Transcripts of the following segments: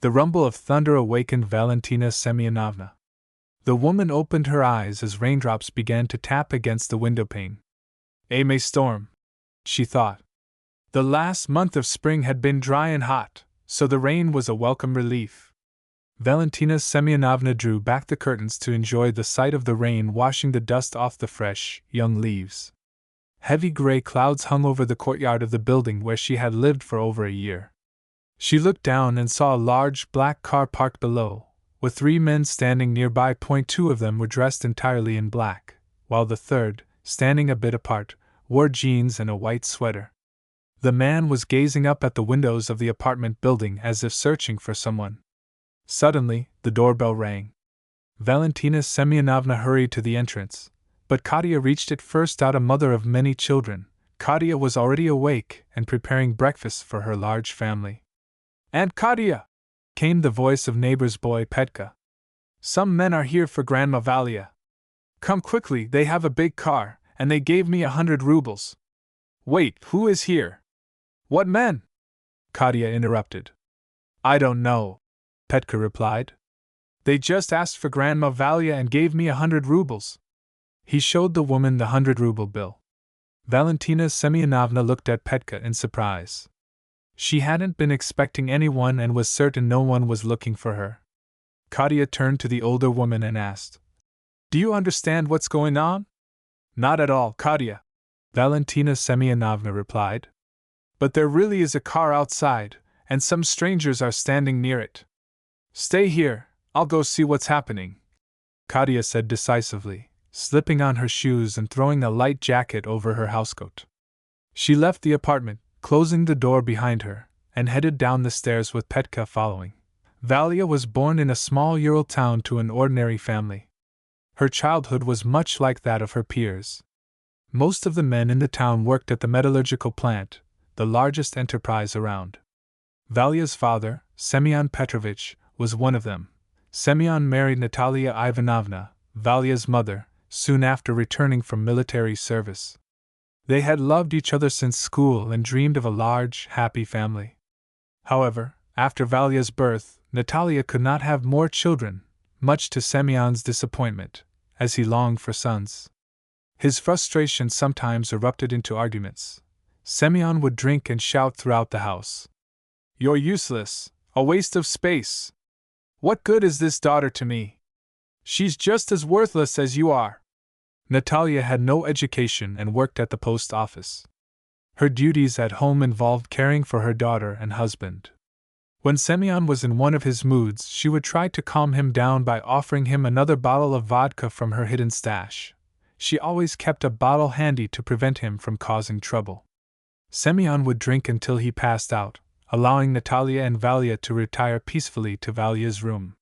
The rumble of thunder awakened Valentina Semyonovna. The woman opened her eyes as raindrops began to tap against the windowpane. A May storm, she thought. The last month of spring had been dry and hot, so the rain was a welcome relief. Valentina Semyonovna drew back the curtains to enjoy the sight of the rain washing the dust off the fresh, young leaves. Heavy gray clouds hung over the courtyard of the building where she had lived for over a year. She looked down and saw a large black car parked below, with 3 men standing nearby. 2 of them were dressed entirely in black, while the third, standing a bit apart, wore jeans and a white sweater. The man was gazing up at the windows of the apartment building as if searching for someone. Suddenly, the doorbell rang. Valentina Semyonovna hurried to the entrance, but Katya reached it first. A mother of many children, Katya was already awake and preparing breakfast for her large family. "Aunt Katya!" came the voice of neighbor's boy Petka. "Some men are here for Grandma Valia. Come quickly, they have a big car, and they gave me 100 rubles. Wait, who is here?" "What men?" Katya interrupted. "I don't know," Petka replied. "They just asked for Grandma Valia and gave me 100 rubles. He showed the woman the 100-ruble bill. Valentina Semyonovna looked at Petka in surprise. She hadn't been expecting anyone and was certain no one was looking for her. Katya turned to the older woman and asked, "Do you understand what's going on?" "Not at all, Katya," Valentina Semyonovna replied. "But there really is a car outside, and some strangers are standing near it. Stay here, I'll go see what's happening," Katya said decisively, slipping on her shoes and throwing a light jacket over her housecoat. She left the apartment, closing the door behind her, and headed down the stairs with Petka following. Valia was born in a small Ural town to an ordinary family. Her childhood was much like that of her peers. Most of the men in the town worked at the metallurgical plant, the largest enterprise around. Valia's father, Semyon Petrovich, was one of them. Semyon married Natalia Ivanovna, Valia's mother, soon after returning from military service. They had loved each other since school and dreamed of a large, happy family. However, after Valia's birth, Natalia could not have more children, much to Semyon's disappointment, as he longed for sons. His frustration sometimes erupted into arguments. Semyon would drink and shout throughout the house. "You're useless, a waste of space. What good is this daughter to me? She's just as worthless as you are." Natalia had no education and worked at the post office. Her duties at home involved caring for her daughter and husband. When Semyon was in one of his moods, she would try to calm him down by offering him another bottle of vodka from her hidden stash. She always kept a bottle handy to prevent him from causing trouble. Semyon would drink until he passed out, allowing Natalia and Valia to retire peacefully to Valia's room.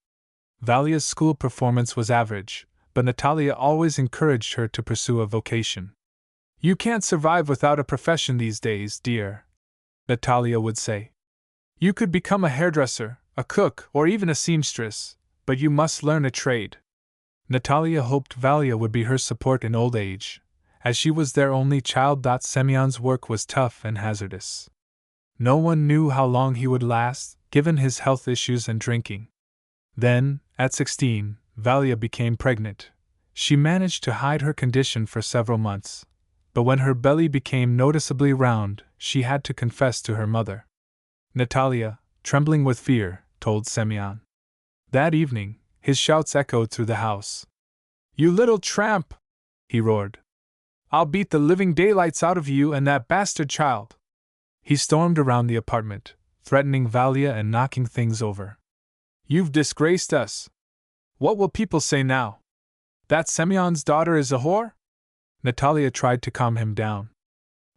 Valia's school performance was average, but Natalia always encouraged her to pursue a vocation. "You can't survive without a profession these days, dear," Natalia would say. "You could become a hairdresser, a cook, or even a seamstress, but you must learn a trade." Natalia hoped Valia would be her support in old age, as she was their only child. Semyon's work was tough and hazardous. No one knew how long he would last, given his health issues and drinking. Then, at 16, Valia became pregnant. She managed to hide her condition for several months, but when her belly became noticeably round, she had to confess to her mother. Natalia, trembling with fear, told Semyon. That evening, his shouts echoed through the house. "You little tramp!" he roared. "I'll beat the living daylights out of you and that bastard child!" He stormed around the apartment, threatening Valia and knocking things over. "You've disgraced us! What will people say now? That Semyon's daughter is a whore?" Natalia tried to calm him down.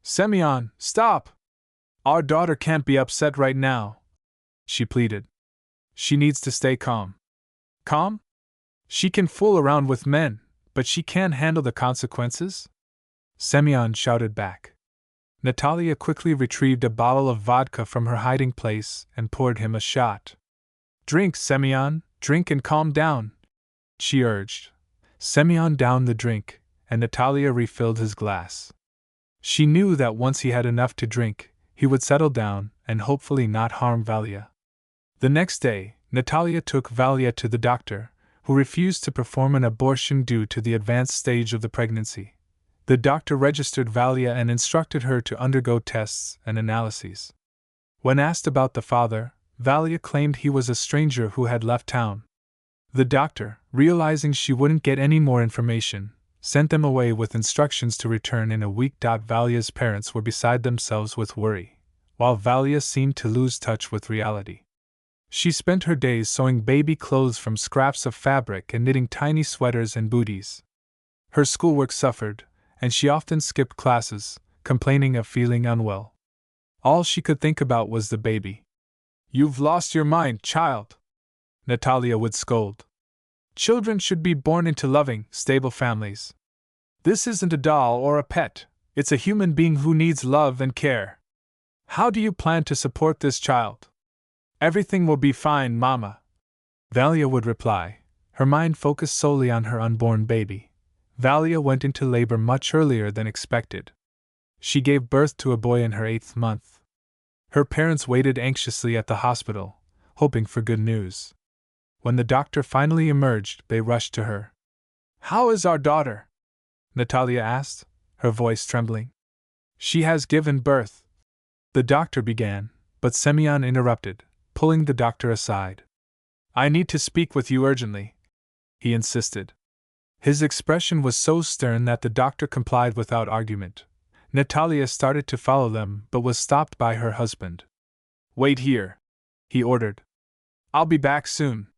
"Semyon, stop! Our daughter can't be upset right now," she pleaded. "She needs to stay calm." "Calm? She can fool around with men, but she can't handle the consequences?" Semyon shouted back. Natalia quickly retrieved a bottle of vodka from her hiding place and poured him a shot. "Drink, Semyon, drink and calm down," she urged. Semyon downed the drink, and Natalia refilled his glass. She knew that once he had enough to drink, he would settle down and hopefully not harm Valia. The next day, Natalia took Valia to the doctor, who refused to perform an abortion due to the advanced stage of the pregnancy. The doctor registered Valia and instructed her to undergo tests and analyses. When asked about the father, Valia claimed he was a stranger who had left town. The doctor, realizing she wouldn't get any more information, sent them away with instructions to return in a week. Valia's parents were beside themselves with worry, while Valia seemed to lose touch with reality. She spent her days sewing baby clothes from scraps of fabric and knitting tiny sweaters and booties. Her schoolwork suffered, and she often skipped classes, complaining of feeling unwell. All she could think about was the baby. "You've lost your mind, child," Natalia would scold. "Children should be born into loving, stable families. This isn't a doll or a pet, it's a human being who needs love and care. How do you plan to support this child?" "Everything will be fine, Mama," Valia would reply, her mind focused solely on her unborn baby. Valia went into labor much earlier than expected. She gave birth to a boy in her 8th month. Her parents waited anxiously at the hospital, hoping for good news. When the doctor finally emerged, they rushed to her. "How is our daughter?" Natalia asked, her voice trembling. "She has given birth," the doctor began, but Semyon interrupted, pulling the doctor aside. "I need to speak with you urgently," he insisted. His expression was so stern that the doctor complied without argument. Natalia started to follow them but was stopped by her husband. "Wait here," he ordered. "I'll be back soon."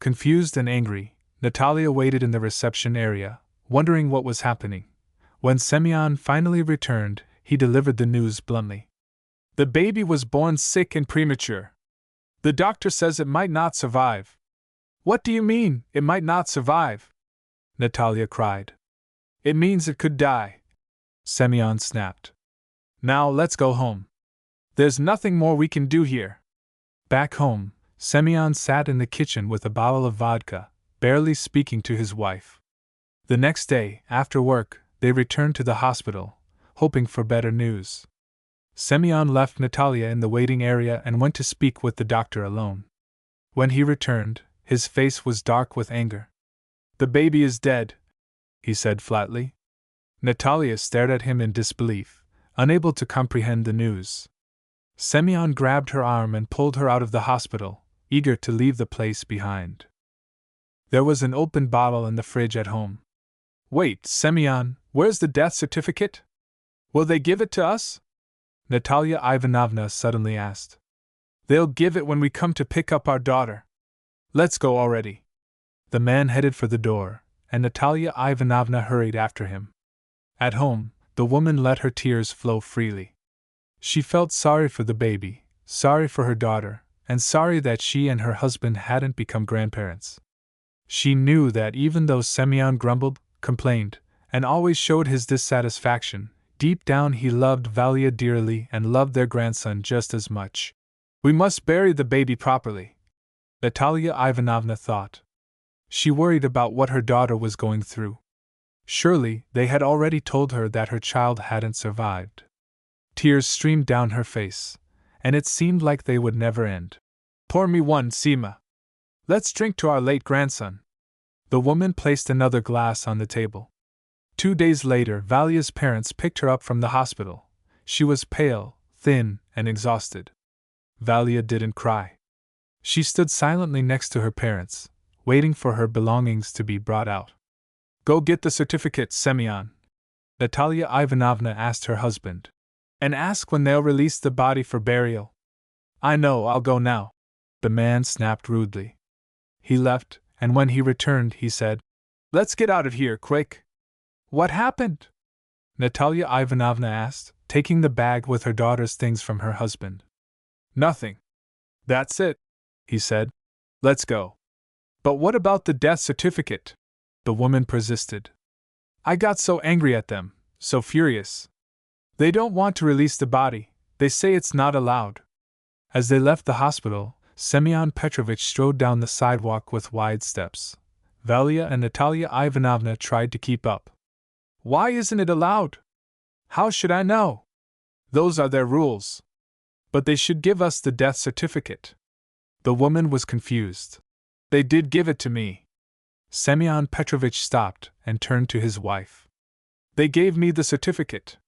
Confused and angry, Natalia waited in the reception area, wondering what was happening. When Semyon finally returned, he delivered the news bluntly. "The baby was born sick and premature. The doctor says it might not survive." "What do you mean, it might not survive?" Natalia cried. "It means it could die," Semyon snapped. "Now let's go home. There's nothing more we can do here." Back home, Semyon sat in the kitchen with a bottle of vodka, barely speaking to his wife. The next day, after work, they returned to the hospital, hoping for better news. Semyon left Natalia in the waiting area and went to speak with the doctor alone. When he returned, his face was dark with anger. "The baby is dead," he said flatly. Natalia stared at him in disbelief, unable to comprehend the news. Semyon grabbed her arm and pulled her out of the hospital, eager to leave the place behind. There was an open bottle in the fridge at home. "Wait, Semyon, where's the death certificate? Will they give it to us?" Natalia Ivanovna suddenly asked. "They'll give it when we come to pick up our daughter. Let's go already." The man headed for the door, and Natalia Ivanovna hurried after him. At home, the woman let her tears flow freely. She felt sorry for the baby, sorry for her daughter, and sorry that she and her husband hadn't become grandparents. She knew that even though Semyon grumbled, complained, and always showed his dissatisfaction, deep down he loved Valia dearly and loved their grandson just as much. "We must bury the baby properly," Natalia Ivanovna thought. She worried about what her daughter was going through. Surely, they had already told her that her child hadn't survived. Tears streamed down her face, and it seemed like they would never end. "Pour me one, Sima. Let's drink to our late grandson." The woman placed another glass on the table. 2 days later, Valia's parents picked her up from the hospital. She was pale, thin, and exhausted. Valia didn't cry. She stood silently next to her parents, waiting for her belongings to be brought out. "Go get the certificate, Semyon," Natalia Ivanovna asked her husband. "And ask when they'll release the body for burial." "I know, I'll go now," the man snapped rudely. He left, and when he returned, he said, "Let's get out of here, quick." "What happened?" Natalia Ivanovna asked, taking the bag with her daughter's things from her husband. "Nothing. That's it," he said. "Let's go." "But what about the death certificate?" the woman persisted. "I got so angry at them, so furious. They don't want to release the body, they say it's not allowed." As they left the hospital, Semyon Petrovich strode down the sidewalk with wide steps. Valia and Natalia Ivanovna tried to keep up. "Why isn't it allowed?" "How should I know? Those are their rules. But they should give us the death certificate." The woman was confused. They did give it to me. Semyon Petrovich stopped and turned to his wife. They gave me the certificate.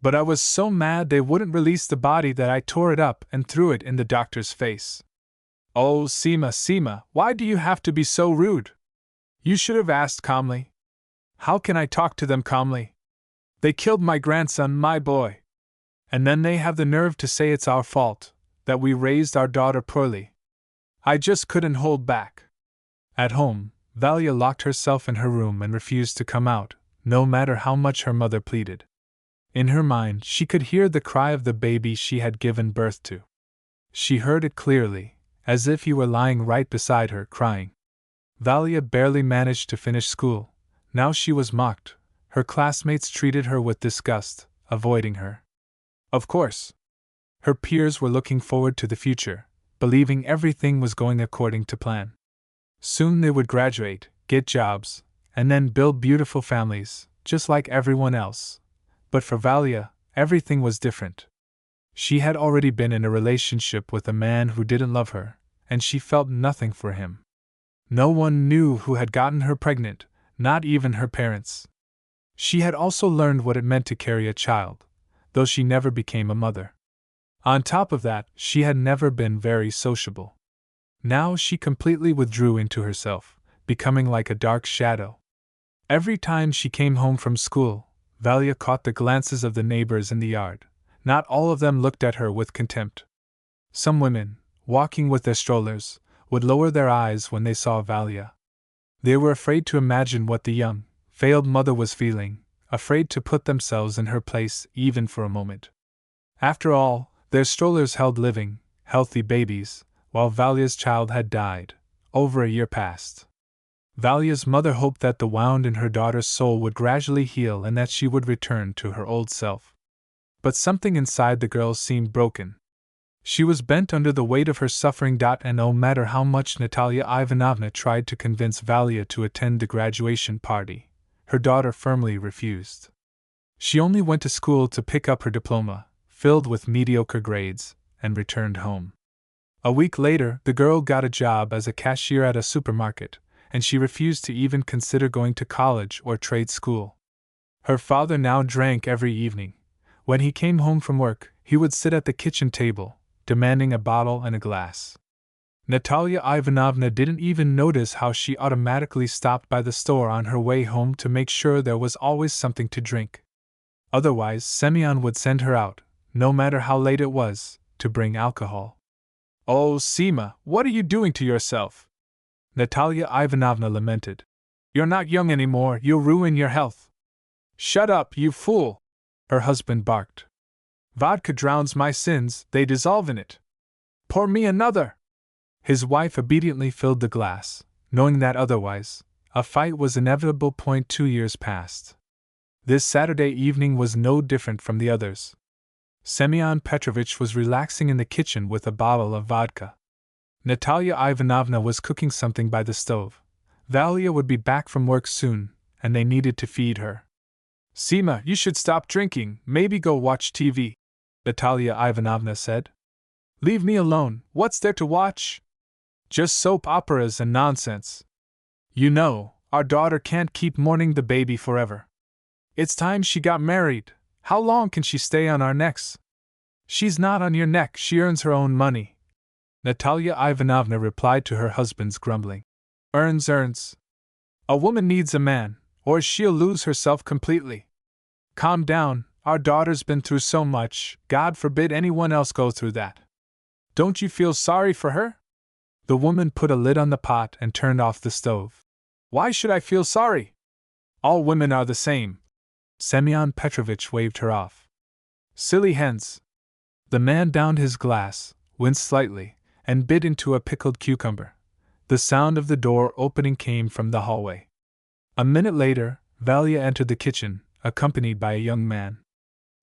But I was so mad they wouldn't release the body that I tore it up and threw it in the doctor's face. Oh, Sima, why do you have to be so rude? You should have asked calmly. How can I talk to them calmly? They killed my grandson, my boy. And then they have the nerve to say it's our fault, that we raised our daughter poorly. I just couldn't hold back. At home, Valia locked herself in her room and refused to come out, no matter how much her mother pleaded. In her mind, she could hear the cry of the baby she had given birth to. She heard it clearly, as if he were lying right beside her, crying. Valia barely managed to finish school. Now she was mocked. Her classmates treated her with disgust, avoiding her. Of course. Her peers were looking forward to the future, believing everything was going according to plan. Soon they would graduate, get jobs, and then build beautiful families, just like everyone else. But for Valia, everything was different. She had already been in a relationship with a man who didn't love her, and she felt nothing for him. No one knew who had gotten her pregnant, not even her parents. She had also learned what it meant to carry a child, though she never became a mother. On top of that, she had never been very sociable. Now she completely withdrew into herself, becoming like a dark shadow. Every time she came home from school, Valia caught the glances of the neighbors in the yard. Not all of them looked at her with contempt. Some women, walking with their strollers, would lower their eyes when they saw Valia. They were afraid to imagine what the young, failed mother was feeling, afraid to put themselves in her place even for a moment. After all, their strollers held living, healthy babies, while Valia's child had died, over a year past. Valia's mother hoped that the wound in her daughter's soul would gradually heal and that she would return to her old self. But something inside the girl seemed broken. She was bent under the weight of her suffering, and no matter how much Natalia Ivanovna tried to convince Valia to attend the graduation party, her daughter firmly refused. She only went to school to pick up her diploma, filled with mediocre grades, and returned home. A week later, the girl got a job as a cashier at a supermarket, and she refused to even consider going to college or trade school. Her father now drank every evening. When he came home from work, he would sit at the kitchen table, demanding a bottle and a glass. Natalia Ivanovna didn't even notice how she automatically stopped by the store on her way home to make sure there was always something to drink. Otherwise, Semyon would send her out, no matter how late it was, to bring alcohol. Oh, Sima, what are you doing to yourself? Natalia Ivanovna lamented. You're not young anymore, you'll ruin your health. Shut up, you fool! Her husband barked. Vodka drowns my sins, they dissolve in it. Pour me another! His wife obediently filled the glass, knowing that otherwise, a fight was inevitable. 2 years passed. This Saturday evening was no different from the others. Semyon Petrovich was relaxing in the kitchen with a bottle of vodka. Natalia Ivanovna was cooking something by the stove. Valia would be back from work soon, and they needed to feed her. Sima, you should stop drinking, maybe go watch TV, Natalia Ivanovna said. Leave me alone, what's there to watch? Just soap operas and nonsense. You know, our daughter can't keep mourning the baby forever. It's time she got married. How long can she stay on our necks? She's not on your neck, she earns her own money. Natalia Ivanovna replied to her husband's grumbling. Earns. A woman needs a man, or she'll lose herself completely. Calm down, our daughter's been through so much, God forbid anyone else go through that. Don't you feel sorry for her? The woman put a lid on the pot and turned off the stove. Why should I feel sorry? All women are the same. Semyon Petrovich waved her off. Silly hens. The man downed his glass, winced slightly, and bit into a pickled cucumber. The sound of the door opening came from the hallway. A minute later, Valia entered the kitchen, accompanied by a young man.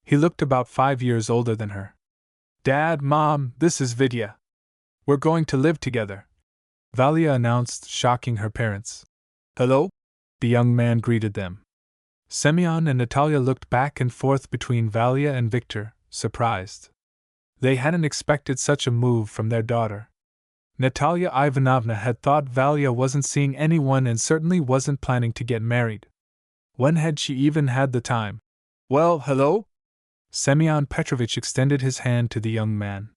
He looked about 5 years older than her. Dad, Mom, this is Vidya. We're going to live together, Valia announced, shocking her parents. Hello? The young man greeted them. Semyon and Natalia looked back and forth between Valia and Victor, surprised. They hadn't expected such a move from their daughter. Natalia Ivanovna had thought Valia wasn't seeing anyone and certainly wasn't planning to get married. When had she even had the time? Well, hello? Semyon Petrovich extended his hand to the young man.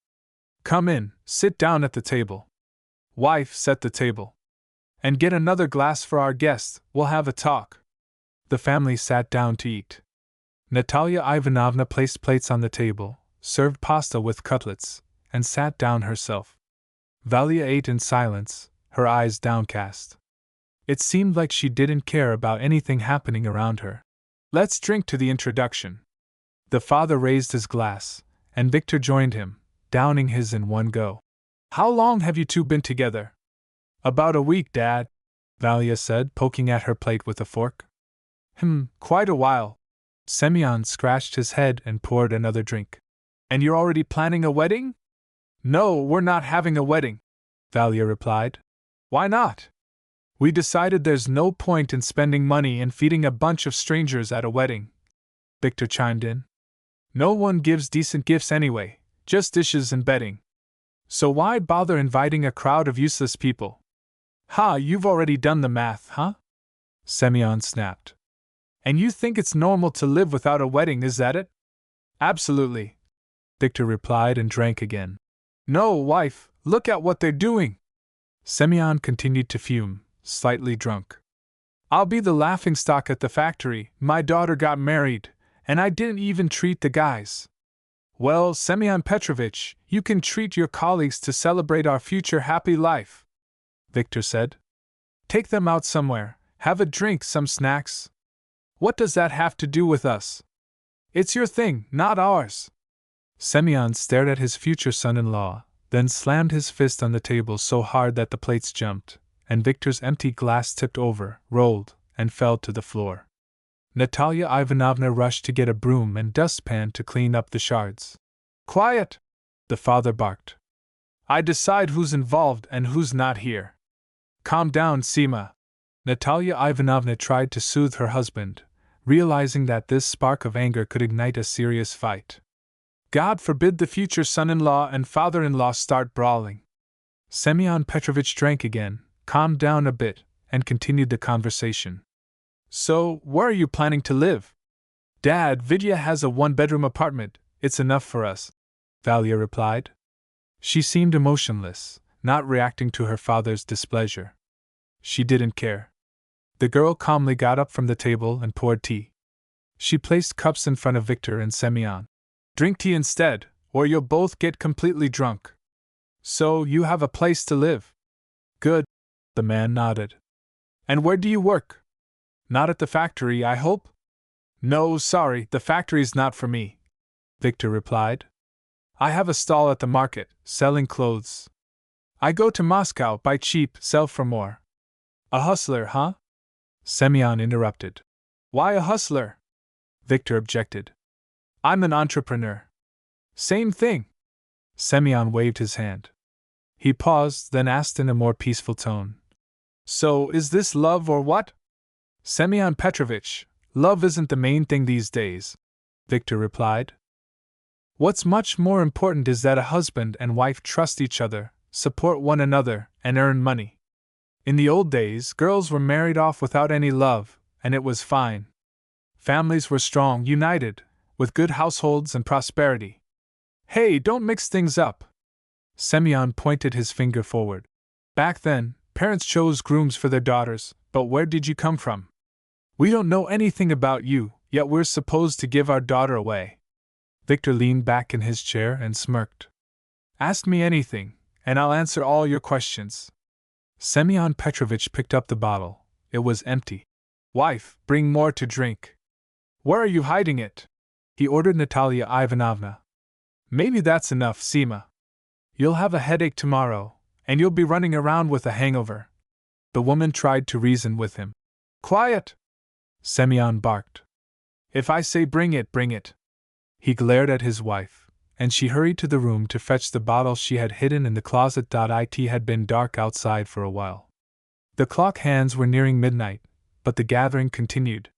Come in, sit down at the table. Wife, set the table. And get another glass for our guest, we'll have a talk. The family sat down to eat. Natalia Ivanovna placed plates on the table, served pasta with cutlets, and sat down herself. Valia ate in silence, her eyes downcast. It seemed like she didn't care about anything happening around her. Let's drink to the introduction. The father raised his glass, and Victor joined him, downing his in one go. How long have you two been together? About a week, Dad, Valia said, poking at her plate with a fork. Quite a while. Semyon scratched his head and poured another drink. And you're already planning a wedding? No, we're not having a wedding, Valia replied. Why not? We decided there's no point in spending money and feeding a bunch of strangers at a wedding, Victor chimed in. No one gives decent gifts anyway, just dishes and bedding. So why bother inviting a crowd of useless people? Ha, you've already done the math, huh? Semyon snapped. And you think it's normal to live without a wedding, is that it? Absolutely, Victor replied and drank again. No, wife, look at what they're doing. Semyon continued to fume, slightly drunk. I'll be the laughingstock at the factory. My daughter got married, and I didn't even treat the guys. Well, Semyon Petrovich, you can treat your colleagues to celebrate our future happy life, Victor said. Take them out somewhere, have a drink, some snacks. What does that have to do with us? It's your thing, not ours. Semyon stared at his future son-in-law, then slammed his fist on the table so hard that the plates jumped, and Victor's empty glass tipped over, rolled, and fell to the floor. Natalia Ivanovna rushed to get a broom and dustpan to clean up the shards. Quiet! The father barked. I decide who's involved and who's not here. Calm down, Sima. Natalia Ivanovna tried to soothe her husband, realizing that this spark of anger could ignite a serious fight. God forbid the future son-in-law and father-in-law start brawling. Semyon Petrovich drank again, calmed down a bit, and continued the conversation. So, where are you planning to live? Dad, Vidya has a one-bedroom apartment, it's enough for us, Valia replied. She seemed emotionless, not reacting to her father's displeasure. She didn't care. The girl calmly got up from the table and poured tea. She placed cups in front of Victor and Semyon. Drink tea instead, or you'll both get completely drunk. So, you have a place to live? Good. The man nodded. And where do you work? Not at the factory, I hope? No, sorry, the factory's not for me, Victor replied. I have a stall at the market, selling clothes. I go to Moscow, buy cheap, sell for more. A hustler, huh? Semyon interrupted. Why a hustler? Victor objected. I'm an entrepreneur. Same thing. Semyon waved his hand. He paused, then asked in a more peaceful tone. So, is this love or what? Semyon Petrovich, love isn't the main thing these days, Victor replied. What's much more important is that a husband and wife trust each other, support one another, and earn money. In the old days, girls were married off without any love, and it was fine. Families were strong, united, with good households and prosperity. Hey, don't mix things up. Semyon pointed his finger forward. Back then, parents chose grooms for their daughters, but where did you come from? We don't know anything about you, yet we're supposed to give our daughter away. Victor leaned back in his chair and smirked. Ask me anything, and I'll answer all your questions. Semyon Petrovich picked up the bottle. It was empty. Wife, bring more to drink. Where are you hiding it? He ordered Natalia Ivanovna. Maybe that's enough, Sima. You'll have a headache tomorrow, and you'll be running around with a hangover. The woman tried to reason with him. Quiet! Semyon barked. If I say bring it, bring it. He glared at his wife, and she hurried to the room to fetch the bottle she had hidden in the closet. It had been dark outside for a while. The clock hands were nearing midnight, but the gathering continued.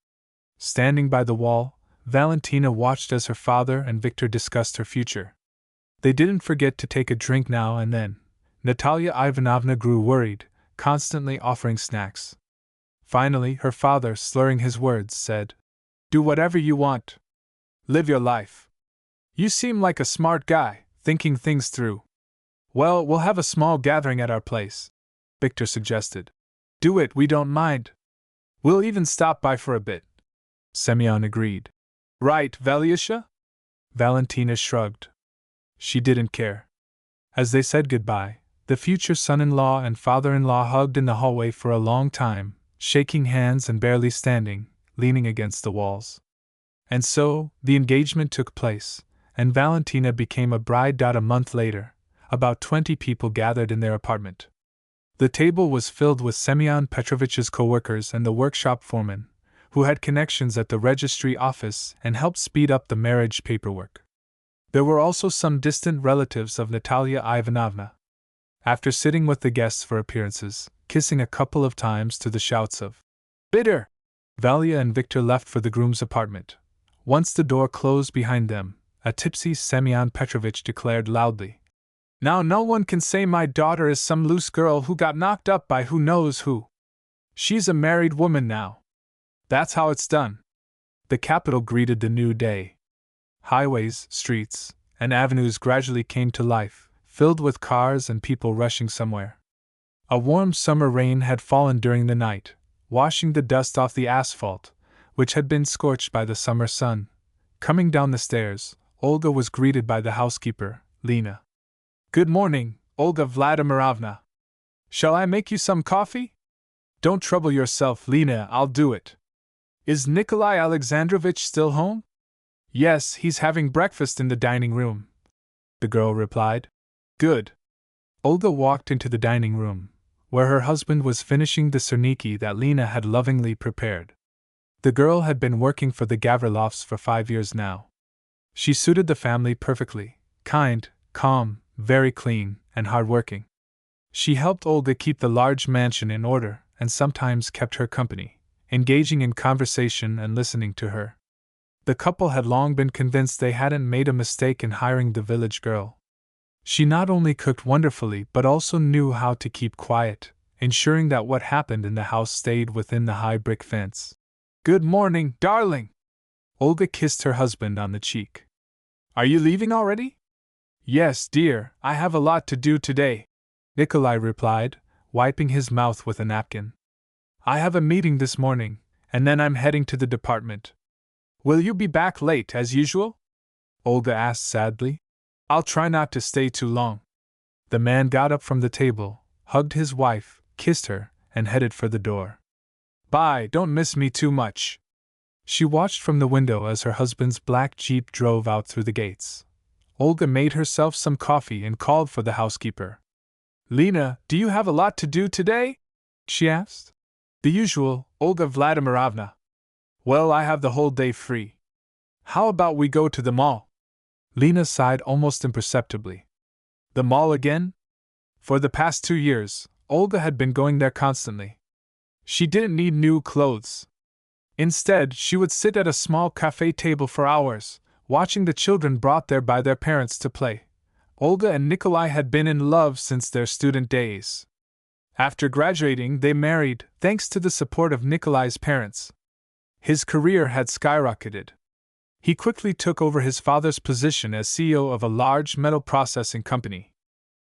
Standing by the wall, Valentina watched as her father and Victor discussed her future. They didn't forget to take a drink now and then, Natalia Ivanovna grew worried, constantly offering snacks. Finally, her father, slurring his words, said, "Do whatever you want. Live your life. You seem like a smart guy, thinking things through." "Well, we'll have a small gathering at our place," Victor suggested. "Do it, we don't mind. We'll even stop by for a bit," Semyon agreed. "Right, Valyusha?" Valentina shrugged. She didn't care. As they said goodbye, the future son-in-law and father-in-law hugged in the hallway for a long time, shaking hands and barely standing, leaning against the walls. And so, the engagement took place, and Valentina became a bride. A month later, about 20 people gathered in their apartment. The table was filled with Semyon Petrovich's co-workers and the workshop foreman, who had connections at the registry office and helped speed up the marriage paperwork. There were also some distant relatives of Natalia Ivanovna. After sitting with the guests for appearances, kissing a couple of times to the shouts of "Bitter!" Valia and Victor left for the groom's apartment. Once the door closed behind them, a tipsy Semyon Petrovich declared loudly, "Now no one can say my daughter is some loose girl who got knocked up by who knows who. She's a married woman now. That's how it's done." The capital greeted the new day. Highways, streets, and avenues gradually came to life, filled with cars and people rushing somewhere. A warm summer rain had fallen during the night, washing the dust off the asphalt, which had been scorched by the summer sun. Coming down the stairs, Olga was greeted by the housekeeper, Lena. "Good morning, Olga Vladimirovna. Shall I make you some coffee?" "Don't trouble yourself, Lena, I'll do it." "Is Nikolai Alexandrovich still home?" "Yes, he's having breakfast in the dining room," the girl replied. "Good." Olga walked into the dining room, where her husband was finishing the serniki that Lena had lovingly prepared. The girl had been working for the Gavrilovs for 5 years now. She suited the family perfectly, kind, calm, very clean, and hard-working. She helped Olga keep the large mansion in order and sometimes kept her company, engaging in conversation and listening to her. The couple had long been convinced they hadn't made a mistake in hiring the village girl. She not only cooked wonderfully but also knew how to keep quiet, ensuring that what happened in the house stayed within the high brick fence. "Good morning, darling!" Olga kissed her husband on the cheek. "Are you leaving already?" "Yes, dear, I have a lot to do today," Nikolai replied, wiping his mouth with a napkin. "I have a meeting this morning, and then I'm heading to the department." "Will you be back late as usual?" Olga asked sadly. "I'll try not to stay too long." The man got up from the table, hugged his wife, kissed her, and headed for the door. "Bye, don't miss me too much." She watched from the window as her husband's black jeep drove out through the gates. Olga made herself some coffee and called for the housekeeper. "Lena, do you have a lot to do today?" she asked. "The usual, Olga Vladimirovna." "Well, I have the whole day free. How about we go to the mall?" Lena sighed almost imperceptibly. "The mall again?" For the past 2 years, Olga had been going there constantly. She didn't need new clothes. Instead, she would sit at a small cafe table for hours, watching the children brought there by their parents to play. Olga and Nikolai had been in love since their student days. After graduating, they married, thanks to the support of Nikolai's parents. His career had skyrocketed. He quickly took over his father's position as CEO of a large metal processing company.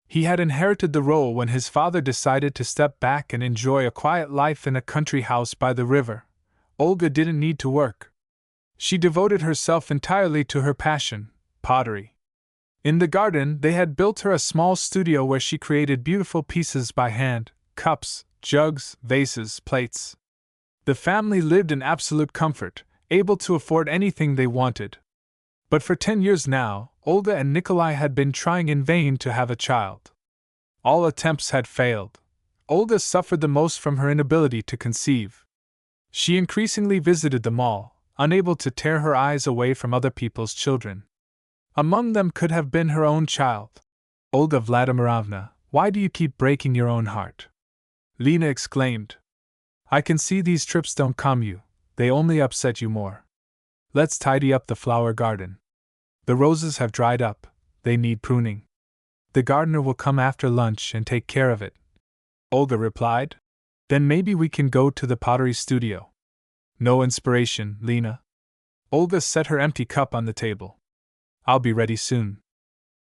He had inherited the role when his father decided to step back and enjoy a quiet life in a country house by the river. Olga didn't need to work. She devoted herself entirely to her passion, pottery. In the garden, they had built her a small studio where she created beautiful pieces by hand: cups, jugs, vases, plates. The family lived in absolute comfort, able to afford anything they wanted. But for 10 years now, Olga and Nikolai had been trying in vain to have a child. All attempts had failed. Olga suffered the most from her inability to conceive. She increasingly visited the mall, unable to tear her eyes away from other people's children. Among them could have been her own child. "Olga Vladimirovna, why do you keep breaking your own heart?" Lena exclaimed. "I can see these trips don't calm you, they only upset you more. Let's tidy up the flower garden. The roses have dried up, they need pruning." The gardener will come after lunch and take care of it, Olga replied. Then maybe we can go to the pottery studio. No inspiration, Lena. Olga set her empty cup on the table. I'll be ready soon.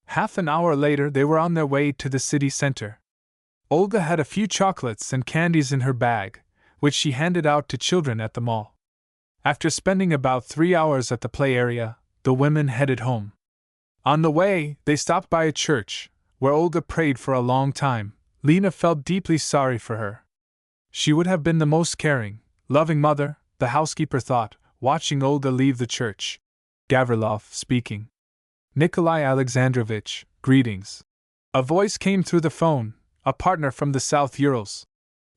Half an hour later, they were on their way to the city center. Olga had a few chocolates and candies in her bag, which she handed out to children at the mall. After spending about 3 hours at the play area, the women headed home. On the way, they stopped by a church, where Olga prayed for a long time. Lena felt deeply sorry for her. She would have been the most caring, loving mother, the housekeeper thought, watching Olga leave the church. Gavrilov speaking. Nikolai Alexandrovich, greetings. A voice came through the phone, a partner from the South Urals.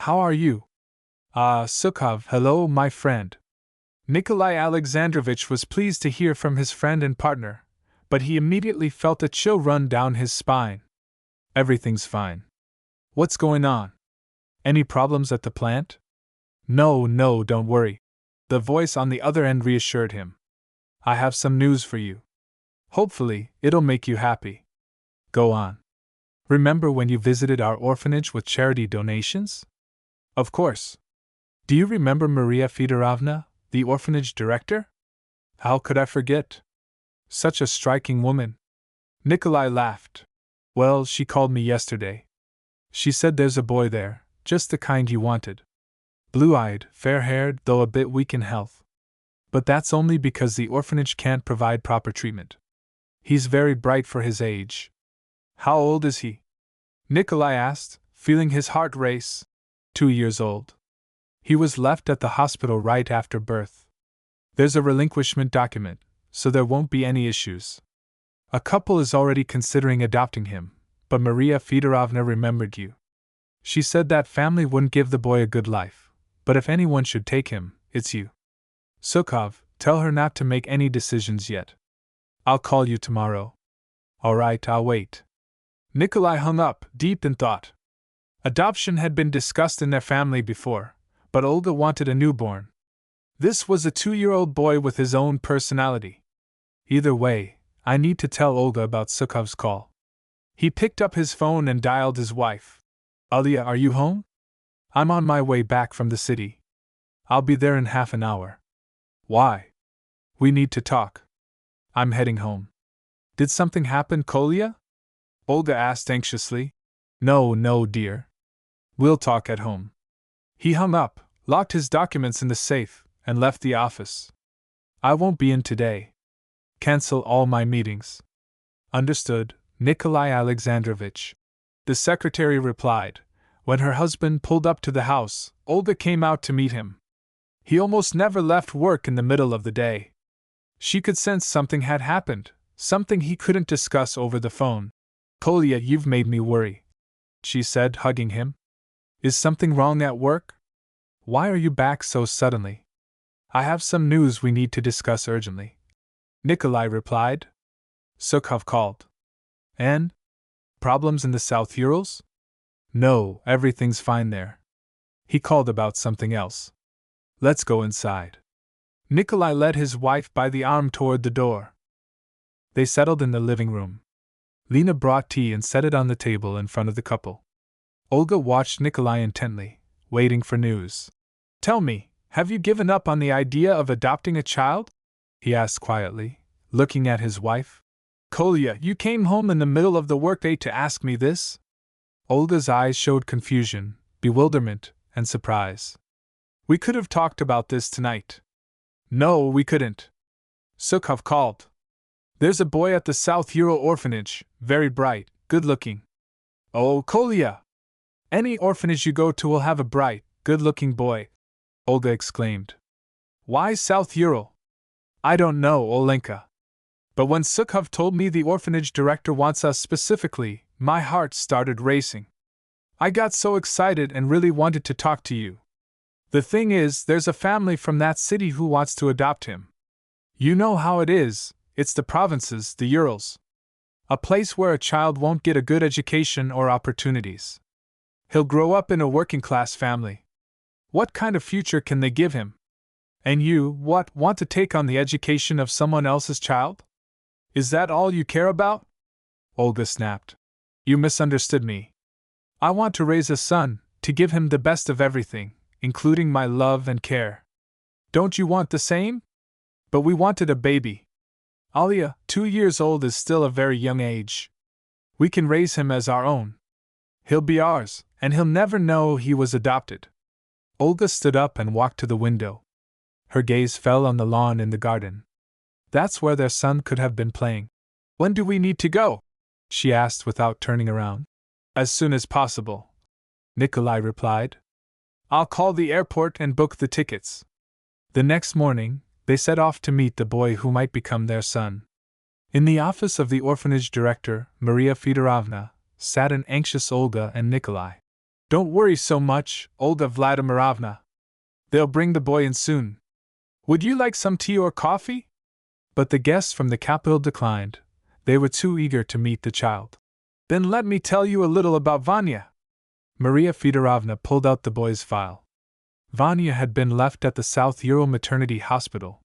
How are you? Sukhov, hello, my friend. Nikolai Alexandrovich was pleased to hear from his friend and partner, but he immediately felt a chill run down his spine. Everything's fine. What's going on? Any problems at the plant? No, don't worry. The voice on the other end reassured him. I have some news for you. Hopefully, it'll make you happy. Go on. Remember when you visited our orphanage with charity donations? Of course. Do you remember Maria Fedorovna, the orphanage director? How could I forget? Such a striking woman. Nikolai laughed. Well, she called me yesterday. She said there's a boy there, just the kind you wanted. Blue-eyed, fair-haired, though a bit weak in health. But that's only because the orphanage can't provide proper treatment. He's very bright for his age. How old is he? Nikolai asked, feeling his heart race. 2 years old. He was left at the hospital right after birth. There's a relinquishment document, so there won't be any issues. A couple is already considering adopting him, but Maria Fedorovna remembered you. She said that family wouldn't give the boy a good life, but if anyone should take him, it's you. Sukhov, tell her not to make any decisions yet. I'll call you tomorrow. All right, I'll wait. Nikolai hung up, deep in thought. Adoption had been discussed in their family before, but Olga wanted a newborn. This was a 2-year-old boy with his own personality. Either way, I need to tell Olga about Sukhov's call. He picked up his phone and dialed his wife. Alia, are you home? I'm on my way back from the city. I'll be there in half an hour. Why? We need to talk. I'm heading home. Did something happen, Kolya? Olga asked anxiously. No, dear. We'll talk at home. He hung up, locked his documents in the safe, and left the office. I won't be in today. Cancel all my meetings. Understood, Nikolai Alexandrovich. The secretary replied. When her husband pulled up to the house, Olga came out to meet him. He almost never left work in the middle of the day. She could sense something had happened, something he couldn't discuss over the phone. Kolya, you've made me worry, she said, hugging him. Is something wrong at work? Why are you back so suddenly? I have some news we need to discuss urgently. Nikolai replied. Sukhov called. And? Problems in the South Urals? No, everything's fine there. He called about something else. Let's go inside. Nikolai led his wife by the arm toward the door. They settled in the living room. Lena brought tea and set it on the table in front of the couple. Olga watched Nikolai intently, waiting for news. Tell me, have you given up on the idea of adopting a child? He asked quietly, looking at his wife. Kolya, you came home in the middle of the workday to ask me this? Olga's eyes showed confusion, bewilderment, and surprise. We could have talked about this tonight. No, we couldn't. Sukhov called. There's a boy at the South Ural orphanage, very bright, good-looking. Oh, Kolya! Any orphanage you go to will have a bright, good-looking boy, Olga exclaimed. Why South Ural? I don't know, Olenka. But when Sukhov told me the orphanage director wants us specifically, my heart started racing. I got so excited and really wanted to talk to you. The thing is, there's a family from that city who wants to adopt him. You know how it is, it's the provinces, the Urals. A place where a child won't get a good education or opportunities. He'll grow up in a working-class family. What kind of future can they give him? And you, want to take on the education of someone else's child? Is that all you care about? Olga snapped. You misunderstood me. I want to raise a son, to give him the best of everything, including my love and care. Don't you want the same? But we wanted a baby. Alia, 2 years old, is still a very young age. We can raise him as our own. He'll be ours, and he'll never know he was adopted. Olga stood up and walked to the window. Her gaze fell on the lawn in the garden. That's where their son could have been playing. When do we need to go? She asked without turning around. As soon as possible, Nikolai replied. I'll call the airport and book the tickets. The next morning, they set off to meet the boy who might become their son. In the office of the orphanage director, Maria Fedorovna, sat an anxious Olga and Nikolai. Don't worry so much, Olga Vladimirovna. They'll bring the boy in soon. Would you like some tea or coffee? But the guests from the capital declined. They were too eager to meet the child. Then let me tell you a little about Vanya. Maria Fedorovna pulled out the boy's file. Vanya had been left at the South Ural maternity hospital.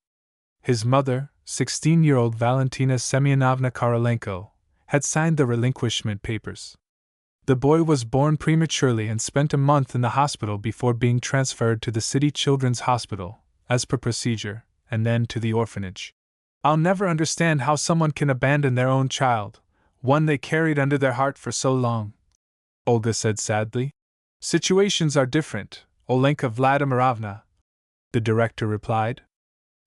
His mother, 16-year-old Valentina Semyonovna Korolenko, had signed the relinquishment papers. The boy was born prematurely and spent a month in the hospital before being transferred to the city children's hospital, as per procedure, and then to the orphanage. I'll never understand how someone can abandon their own child, one they carried under their heart for so long, Olga said sadly. Situations are different, Olenka Vladimirovna, the director replied.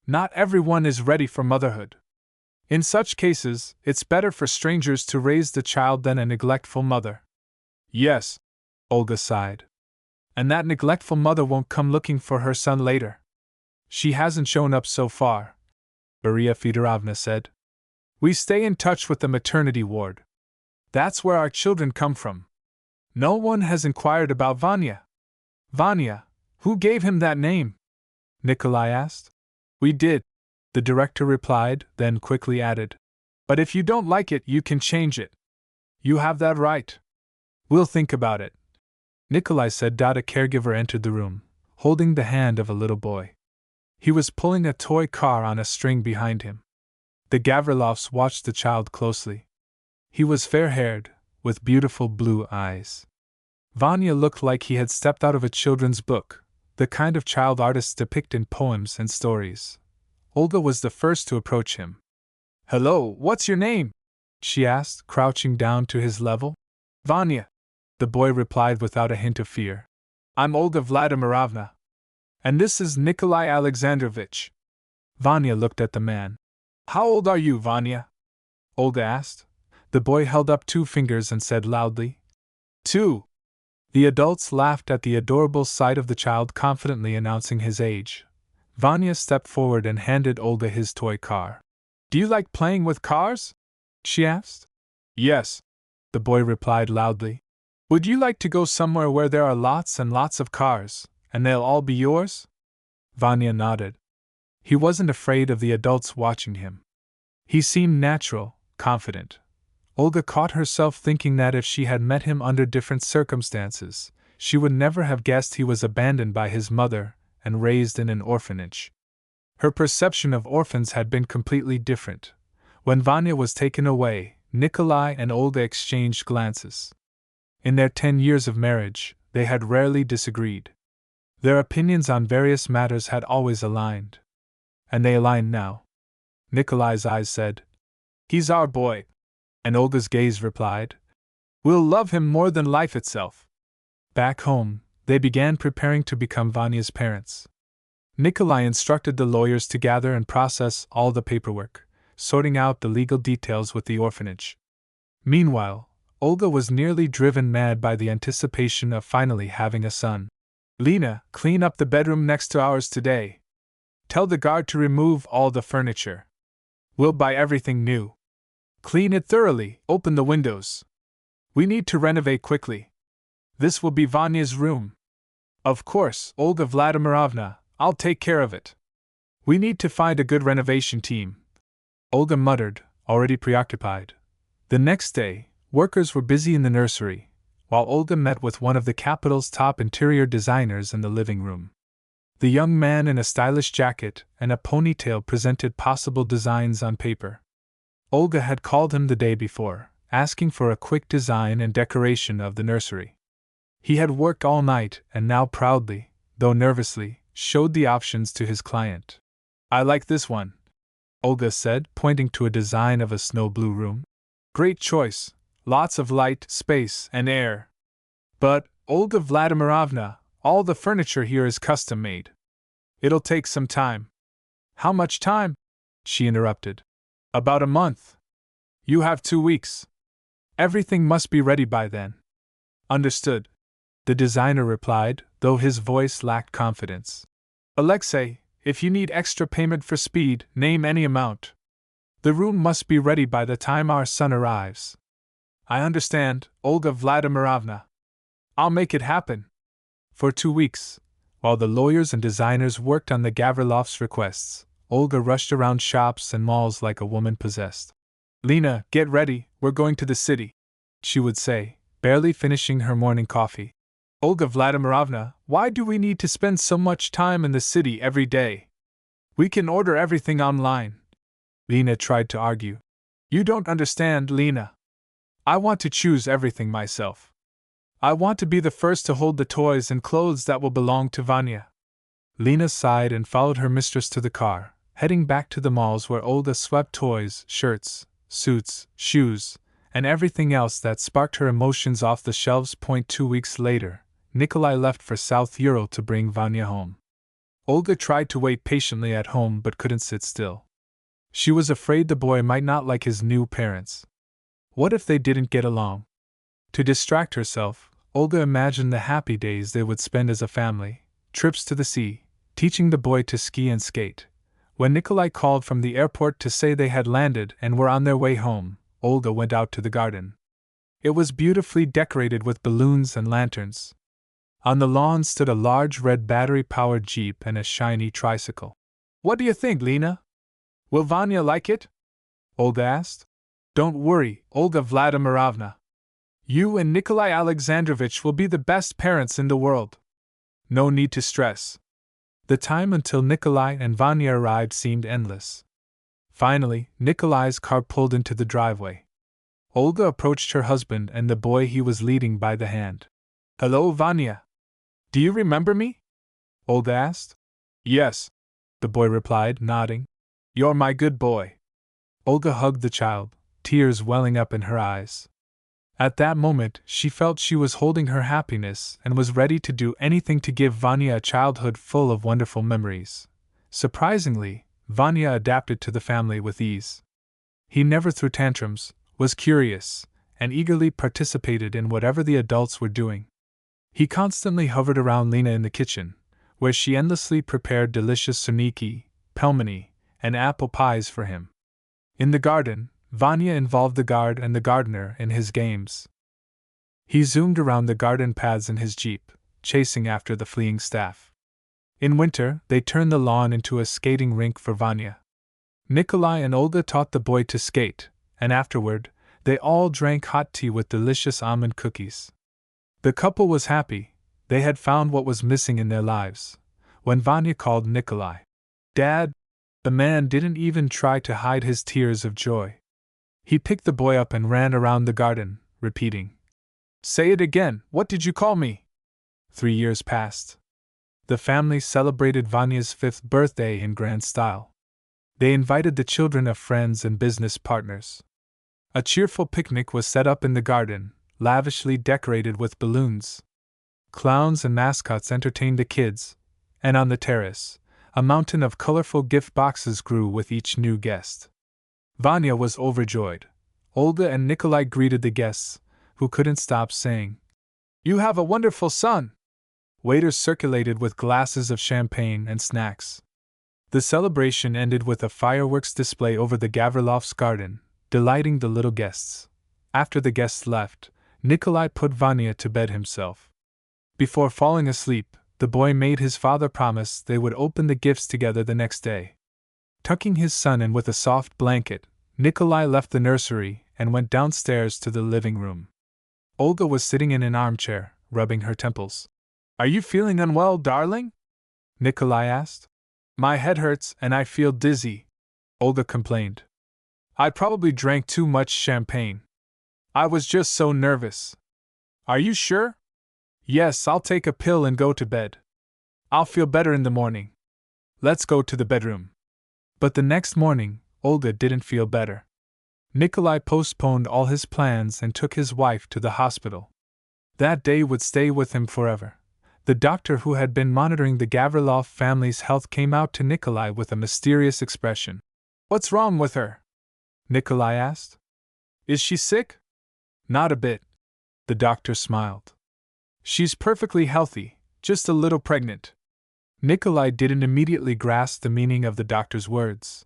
Not everyone is ready for motherhood. In such cases, it's better for strangers to raise the child than a neglectful mother. Yes, Olga sighed. And that neglectful mother won't come looking for her son later. She hasn't shown up so far, Maria Fedorovna said. We stay in touch with the maternity ward. That's where our children come from. No one has inquired about Vanya. Vanya, who gave him that name? Nikolai asked. We did, the director replied, then quickly added. But if you don't like it, you can change it. You have that right. We'll think about it, Nikolai said. A caregiver entered the room, holding the hand of a little boy. He was pulling a toy car on a string behind him. The Gavrilovs watched the child closely. He was fair-haired, with beautiful blue eyes. Vanya looked like he had stepped out of a children's book, the kind of child artists depict in poems and stories. Olga was the first to approach him. Hello, what's your name? She asked, crouching down to his level. Vanya, the boy replied without a hint of fear. I'm Olga Vladimirovna. And this is Nikolai Alexandrovich. Vanya looked at the man. How old are you, Vanya? Olga asked. The boy held up 2 fingers and said loudly, 2. The adults laughed at the adorable sight of the child confidently announcing his age. Vanya stepped forward and handed Olga his toy car. Do you like playing with cars? She asked. Yes, the boy replied loudly. Would you like to go somewhere where there are lots and lots of cars, and they'll all be yours? Vanya nodded. He wasn't afraid of the adults watching him. He seemed natural, confident. Olga caught herself thinking that if she had met him under different circumstances, she would never have guessed he was abandoned by his mother and raised in an orphanage. Her perception of orphans had been completely different. When Vanya was taken away, Nikolai and Olga exchanged glances. In their 10 years of marriage, they had rarely disagreed. Their opinions on various matters had always aligned. And they aligned now. Nikolai's eyes said, He's our boy. And Olga's gaze replied, We'll love him more than life itself. Back home, they began preparing to become Vanya's parents. Nikolai instructed the lawyers to gather and process all the paperwork, sorting out the legal details with the orphanage. Meanwhile, Olga was nearly driven mad by the anticipation of finally having a son. Lena, clean up the bedroom next to ours today. Tell the guard to remove all the furniture. We'll buy everything new. Clean it thoroughly, open the windows. We need to renovate quickly. This will be Vanya's room. Of course, Olga Vladimirovna, I'll take care of it. We need to find a good renovation team. Olga muttered, already preoccupied. The next day, workers were busy in the nursery, while Olga met with one of the capital's top interior designers in the living room. The young man in a stylish jacket and a ponytail presented possible designs on paper. Olga had called him the day before, asking for a quick design and decoration of the nursery. He had worked all night and now proudly, though nervously, showed the options to his client. "I like this one," Olga said, pointing to a design of a snow blue room. "Great choice, lots of light, space, and air. But, Olga Vladimirovna, all the furniture here is custom made. It'll take some time." "How much time?" she interrupted. "About a month. You have 2 weeks. Everything must be ready by then." "Understood," the designer replied, though his voice lacked confidence. "Alexei, if you need extra payment for speed, name any amount. The room must be ready by the time our son arrives." "I understand, Olga Vladimirovna. I'll make it happen." For 2 weeks, while the lawyers and designers worked on the Gavrilovs' requests, Olga rushed around shops and malls like a woman possessed. "Lena, get ready, we're going to the city," she would say, barely finishing her morning coffee. "Olga Vladimirovna, why do we need to spend so much time in the city every day? We can order everything online," Lena tried to argue. "You don't understand, Lena. I want to choose everything myself. I want to be the first to hold the toys and clothes that will belong to Vanya." Lena sighed and followed her mistress to the car, heading back to the malls where Olga swept toys, shirts, suits, shoes, and everything else that sparked her emotions off the shelves. 2 weeks later, Nikolai left for South Ural to bring Vanya home. Olga tried to wait patiently at home but couldn't sit still. She was afraid the boy might not like his new parents. What if they didn't get along? To distract herself, Olga imagined the happy days they would spend as a family, trips to the sea, teaching the boy to ski and skate. When Nikolai called from the airport to say they had landed and were on their way home, Olga went out to the garden. It was beautifully decorated with balloons and lanterns. On the lawn stood a large red battery-powered Jeep and a shiny tricycle. "What do you think, Lena? Will Vanya like it?" Olga asked. "Don't worry, Olga Vladimirovna. You and Nikolai Alexandrovich will be the best parents in the world. No need to stress." The time until Nikolai and Vanya arrived seemed endless. Finally, Nikolai's car pulled into the driveway. Olga approached her husband and the boy he was leading by the hand. "Hello, Vanya. Do you remember me?" Olga asked. "Yes," the boy replied, nodding. "You're my good boy." Olga hugged the child, tears welling up in her eyes. At that moment, she felt she was holding her happiness and was ready to do anything to give Vanya a childhood full of wonderful memories. Surprisingly, Vanya adapted to the family with ease. He never threw tantrums, was curious, and eagerly participated in whatever the adults were doing. He constantly hovered around Lena in the kitchen, where she endlessly prepared delicious serniki, pelmeni, and apple pies for him. In the garden, Vanya involved the guard and the gardener in his games. He zoomed around the garden paths in his jeep, chasing after the fleeing staff. In winter, they turned the lawn into a skating rink for Vanya. Nikolai and Olga taught the boy to skate, and afterward, they all drank hot tea with delicious almond cookies. The couple was happy. They had found what was missing in their lives. When Vanya called Nikolai Dad, the man didn't even try to hide his tears of joy. He picked the boy up and ran around the garden, repeating, "Say it again, what did you call me?" 3 years passed. The family celebrated Vanya's 5th birthday in grand style. They invited the children of friends and business partners. A cheerful picnic was set up in the garden, lavishly decorated with balloons. Clowns and mascots entertained the kids, and on the terrace, a mountain of colorful gift boxes grew with each new guest. Vanya was overjoyed. Olga and Nikolai greeted the guests, who couldn't stop saying, "You have a wonderful son!" Waiters circulated with glasses of champagne and snacks. The celebration ended with a fireworks display over the Gavrilov's garden, delighting the little guests. After the guests left, Nikolai put Vanya to bed himself. Before falling asleep, the boy made his father promise they would open the gifts together the next day. Tucking his son in with a soft blanket, Nikolai left the nursery and went downstairs to the living room. Olga was sitting in an armchair, rubbing her temples. "Are you feeling unwell, darling?" Nikolai asked. "My head hurts and I feel dizzy," Olga complained. "I probably drank too much champagne." I was just so nervous. Are you sure? Yes, I'll take a pill and go to bed. I'll feel better in the morning. Let's go to the bedroom. But the next morning, Olga didn't feel better. Nikolai postponed all his plans and took his wife to the hospital. That day would stay with him forever. The doctor who had been monitoring the Gavrilov family's health came out to Nikolai with a mysterious expression. What's wrong with her? Nikolai asked. Is she sick? Not a bit. The doctor smiled. She's perfectly healthy, just a little pregnant. Nikolai didn't immediately grasp the meaning of the doctor's words.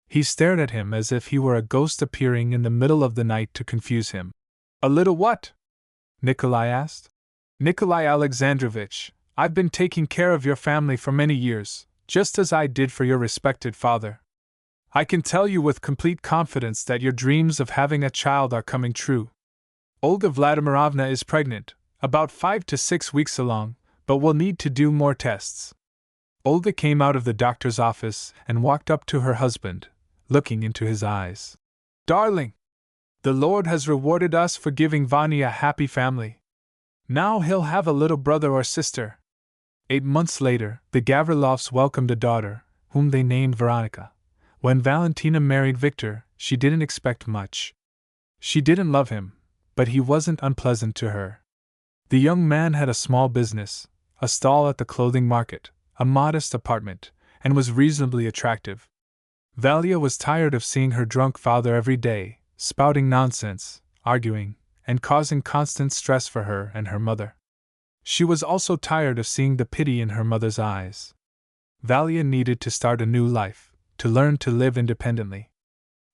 He stared at him as if he were a ghost appearing in the middle of the night to confuse him. A little what? Nikolai asked. Nikolai Alexandrovich, I've been taking care of your family for many years, just as I did for your respected father. I can tell you with complete confidence that your dreams of having a child are coming true. Olga Vladimirovna is pregnant, about 5 to 6 weeks along, but will need to do more tests. Olga came out of the doctor's office and walked up to her husband, looking into his eyes. Darling! The Lord has rewarded us for giving Vanya a happy family. Now he'll have a little brother or sister. 8 months later, the Gavrilovs welcomed a daughter, whom they named Veronica. When Valentina married Victor, she didn't expect much. She didn't love him, but he wasn't unpleasant to her. The young man had a small business, a stall at the clothing market, a modest apartment, and was reasonably attractive. Valia was tired of seeing her drunk father every day, spouting nonsense, arguing, and causing constant stress for her and her mother. She was also tired of seeing the pity in her mother's eyes. Valia needed to start a new life, to learn to live independently.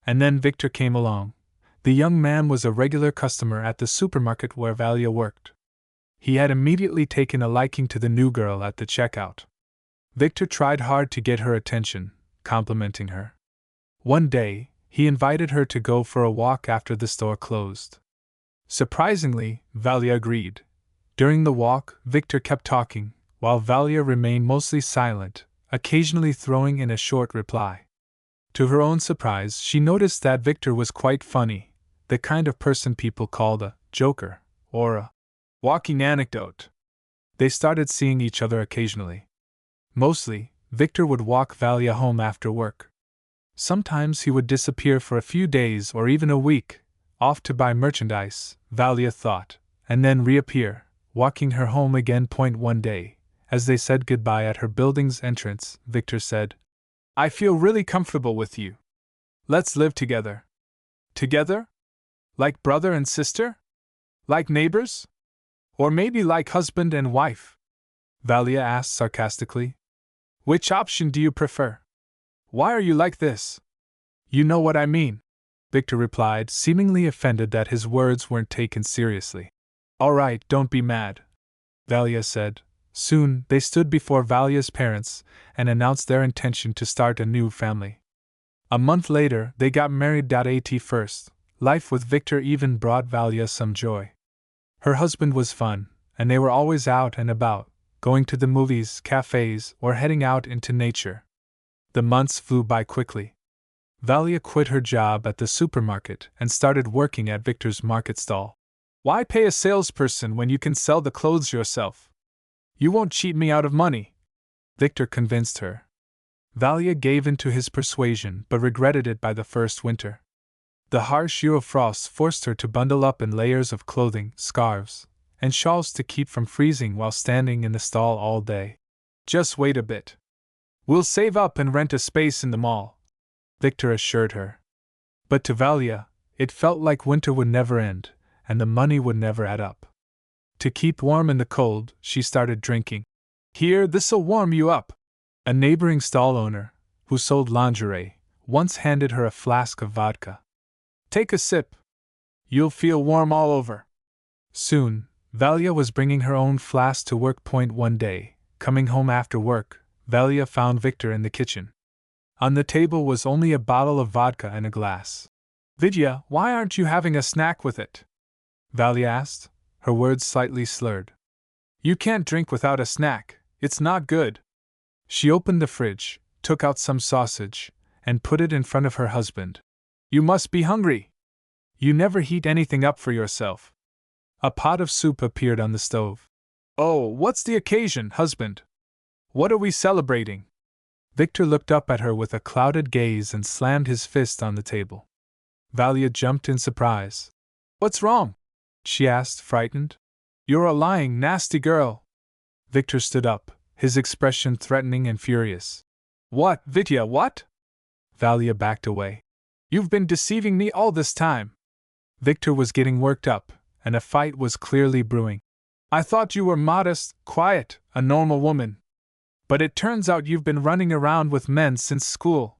And then Victor came along. The young man was a regular customer at the supermarket where Valia worked. He had immediately taken a liking to the new girl at the checkout. Victor tried hard to get her attention, complimenting her. One day, he invited her to go for a walk after the store closed. Surprisingly, Valia agreed. During the walk, Victor kept talking, while Valia remained mostly silent, occasionally throwing in a short reply. To her own surprise, she noticed that Victor was quite funny, the kind of person people called a joker, or a walking anecdote. They started seeing each other occasionally. Mostly, Victor would walk Valia home after work. Sometimes he would disappear for a few days or even a week, off to buy merchandise, Valia thought, and then reappear, walking her home again. One day, as they said goodbye at her building's entrance, Victor said, I feel really comfortable with you. Let's live together. Together? Like brother and sister? Like neighbors? Or maybe like husband and wife? Valia asked sarcastically. Which option do you prefer? Why are you like this? You know what I mean, Victor replied, seemingly offended that his words weren't taken seriously. All right, don't be mad, Valia said. Soon, they stood before Valia's parents and announced their intention to start a new family. A month later, they got married. At first, life with Victor even brought Valia some joy. Her husband was fun, and they were always out and about, going to the movies, cafes, or heading out into nature. The months flew by quickly. Valia quit her job at the supermarket and started working at Victor's market stall. Why pay a salesperson when you can sell the clothes yourself? You won't cheat me out of money, Victor convinced her. Valia gave in to his persuasion but regretted it by the first winter. The harsh Eurofrosts forced her to bundle up in layers of clothing, scarves, and shawls to keep from freezing while standing in the stall all day. Just wait a bit. We'll save up and rent a space in the mall, Victor assured her. But to Valia, it felt like winter would never end, and the money would never add up. To keep warm in the cold, she started drinking. Here, this'll warm you up. A neighboring stall owner, who sold lingerie, once handed her a flask of vodka. Take a sip. You'll feel warm all over. Soon, Valia was bringing her own flask to work. One day, coming home after work, Valia found Victor in the kitchen. On the table was only a bottle of vodka and a glass. Vidya, why aren't you having a snack with it? Valia asked, her words slightly slurred. You can't drink without a snack, it's not good. She opened the fridge, took out some sausage, and put it in front of her husband. You must be hungry. You never heat anything up for yourself. A pot of soup appeared on the stove. Oh, what's the occasion, husband? What are we celebrating? Victor looked up at her with a clouded gaze and slammed his fist on the table. Valia jumped in surprise. What's wrong? She asked, frightened. You're a lying, nasty girl. Victor stood up, his expression threatening and furious. What, Vitya, what? Valia backed away. You've been deceiving me all this time. Victor was getting worked up, and a fight was clearly brewing. I thought you were modest, quiet, a normal woman. But it turns out you've been running around with men since school.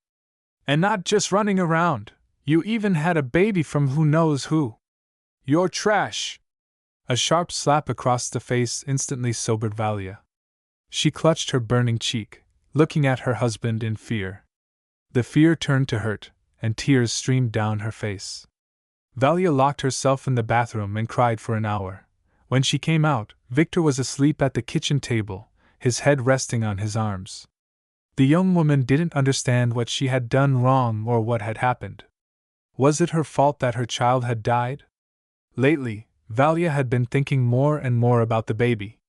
And not just running around, you even had a baby from who knows who. You're trash. A sharp slap across the face instantly sobered Valia. She clutched her burning cheek, looking at her husband in fear. The fear turned to hurt, and tears streamed down her face. Valia locked herself in the bathroom and cried for an hour. When she came out, Victor was asleep at the kitchen table, his head resting on his arms. The young woman didn't understand what she had done wrong or what had happened. Was it her fault that her child had died? Lately, Valia had been thinking more and more about the baby.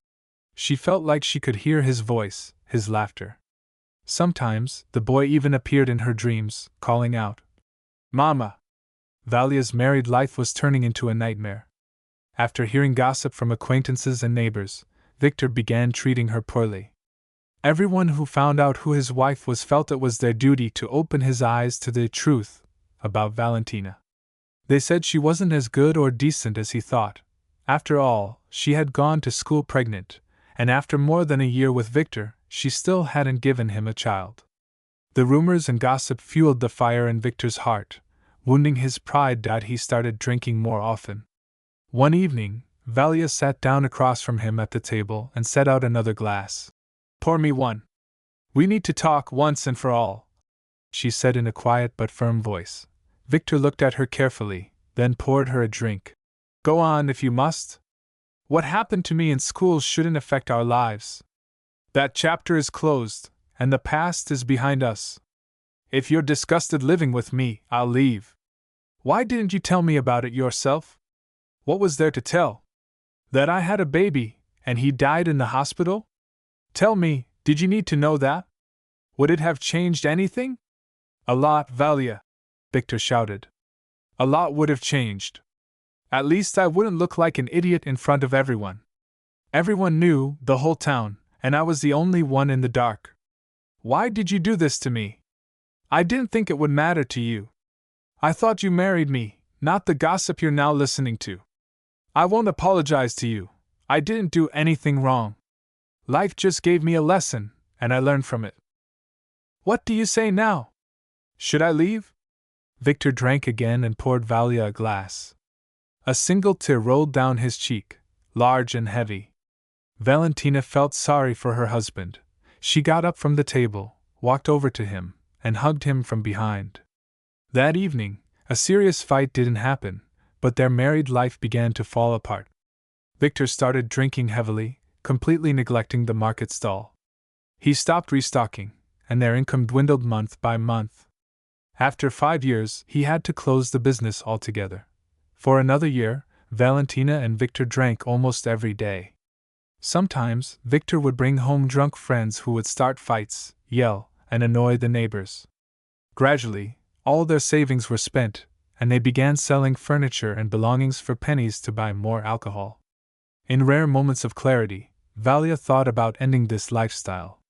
She felt like she could hear his voice, his laughter. Sometimes, the boy even appeared in her dreams, calling out, Mama! Valia's married life was turning into a nightmare. After hearing gossip from acquaintances and neighbors, Victor began treating her poorly. Everyone who found out who his wife was felt it was their duty to open his eyes to the truth about Valentina. They said she wasn't as good or decent as he thought. After all, she had gone to school pregnant, and after more than a year with Victor, she still hadn't given him a child. The rumors and gossip fueled the fire in Victor's heart, wounding his pride that he started drinking more often. One evening, Valia sat down across from him at the table and set out another glass. Pour me one. We need to talk once and for all, she said in a quiet but firm voice. Victor looked at her carefully, then poured her a drink. Go on if you must. What happened to me in school shouldn't affect our lives. That chapter is closed, and the past is behind us. If you're disgusted living with me, I'll leave. Why didn't you tell me about it yourself? What was there to tell? That I had a baby, and he died in the hospital? Tell me, did you need to know that? Would it have changed anything? A lot, Valia, Victor shouted. A lot would have changed. At least I wouldn't look like an idiot in front of everyone. Everyone knew, the whole town, and I was the only one in the dark. Why did you do this to me? I didn't think it would matter to you. I thought you married me, not the gossip you're now listening to. I won't apologize to you. I didn't do anything wrong. Life just gave me a lesson, and I learned from it. What do you say now? Should I leave? Victor drank again and poured Valia a glass. A single tear rolled down his cheek, large and heavy. Valentina felt sorry for her husband. She got up from the table, walked over to him, and hugged him from behind. That evening, a serious fight didn't happen, but their married life began to fall apart. Victor started drinking heavily, completely neglecting the market stall. He stopped restocking, and their income dwindled month by month. After 5 years, he had to close the business altogether. For another year, Valentina and Victor drank almost every day. Sometimes, Victor would bring home drunk friends who would start fights, yell, and annoy the neighbors. Gradually, all their savings were spent, and they began selling furniture and belongings for pennies to buy more alcohol. In rare moments of clarity, Valia thought about ending this lifestyle.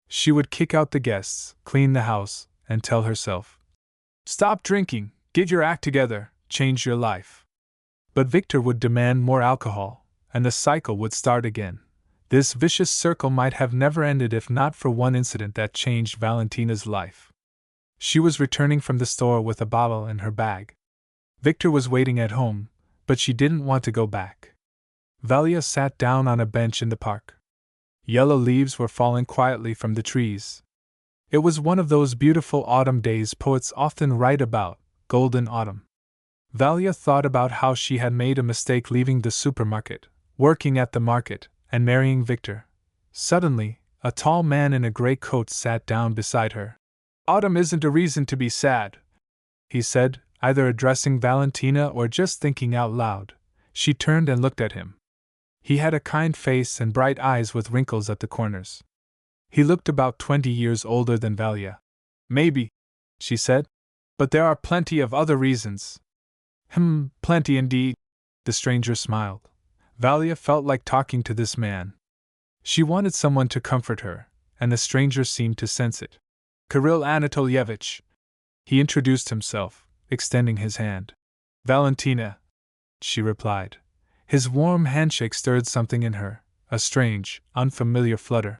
She would kick out the guests, clean the house, and tell herself, "Stop drinking, get your act together, change your life." But Victor would demand more alcohol, and the cycle would start again. This vicious circle might have never ended if not for one incident that changed Valentina's life. She was returning from the store with a bottle in her bag. Victor was waiting at home, but she didn't want to go back. Valia sat down on a bench in the park. Yellow leaves were falling quietly from the trees. It was one of those beautiful autumn days poets often write about, golden autumn. Valia thought about how she had made a mistake leaving the supermarket, working at the market, and marrying Victor. Suddenly, a tall man in a gray coat sat down beside her. "Autumn isn't a reason to be sad," he said, Either addressing Valentina or just thinking out loud, she turned and looked at him. He had a kind face and bright eyes with wrinkles at the corners. He looked about 20 years older than Valia. Maybe, she said, but there are plenty of other reasons. Plenty indeed. The stranger smiled. Valia felt like talking to this man. She wanted someone to comfort her, and the stranger seemed to sense it. Kirill Anatolyevich. He introduced himself, extending his hand. Valentina, she replied. His warm handshake stirred something in her, a strange, unfamiliar flutter.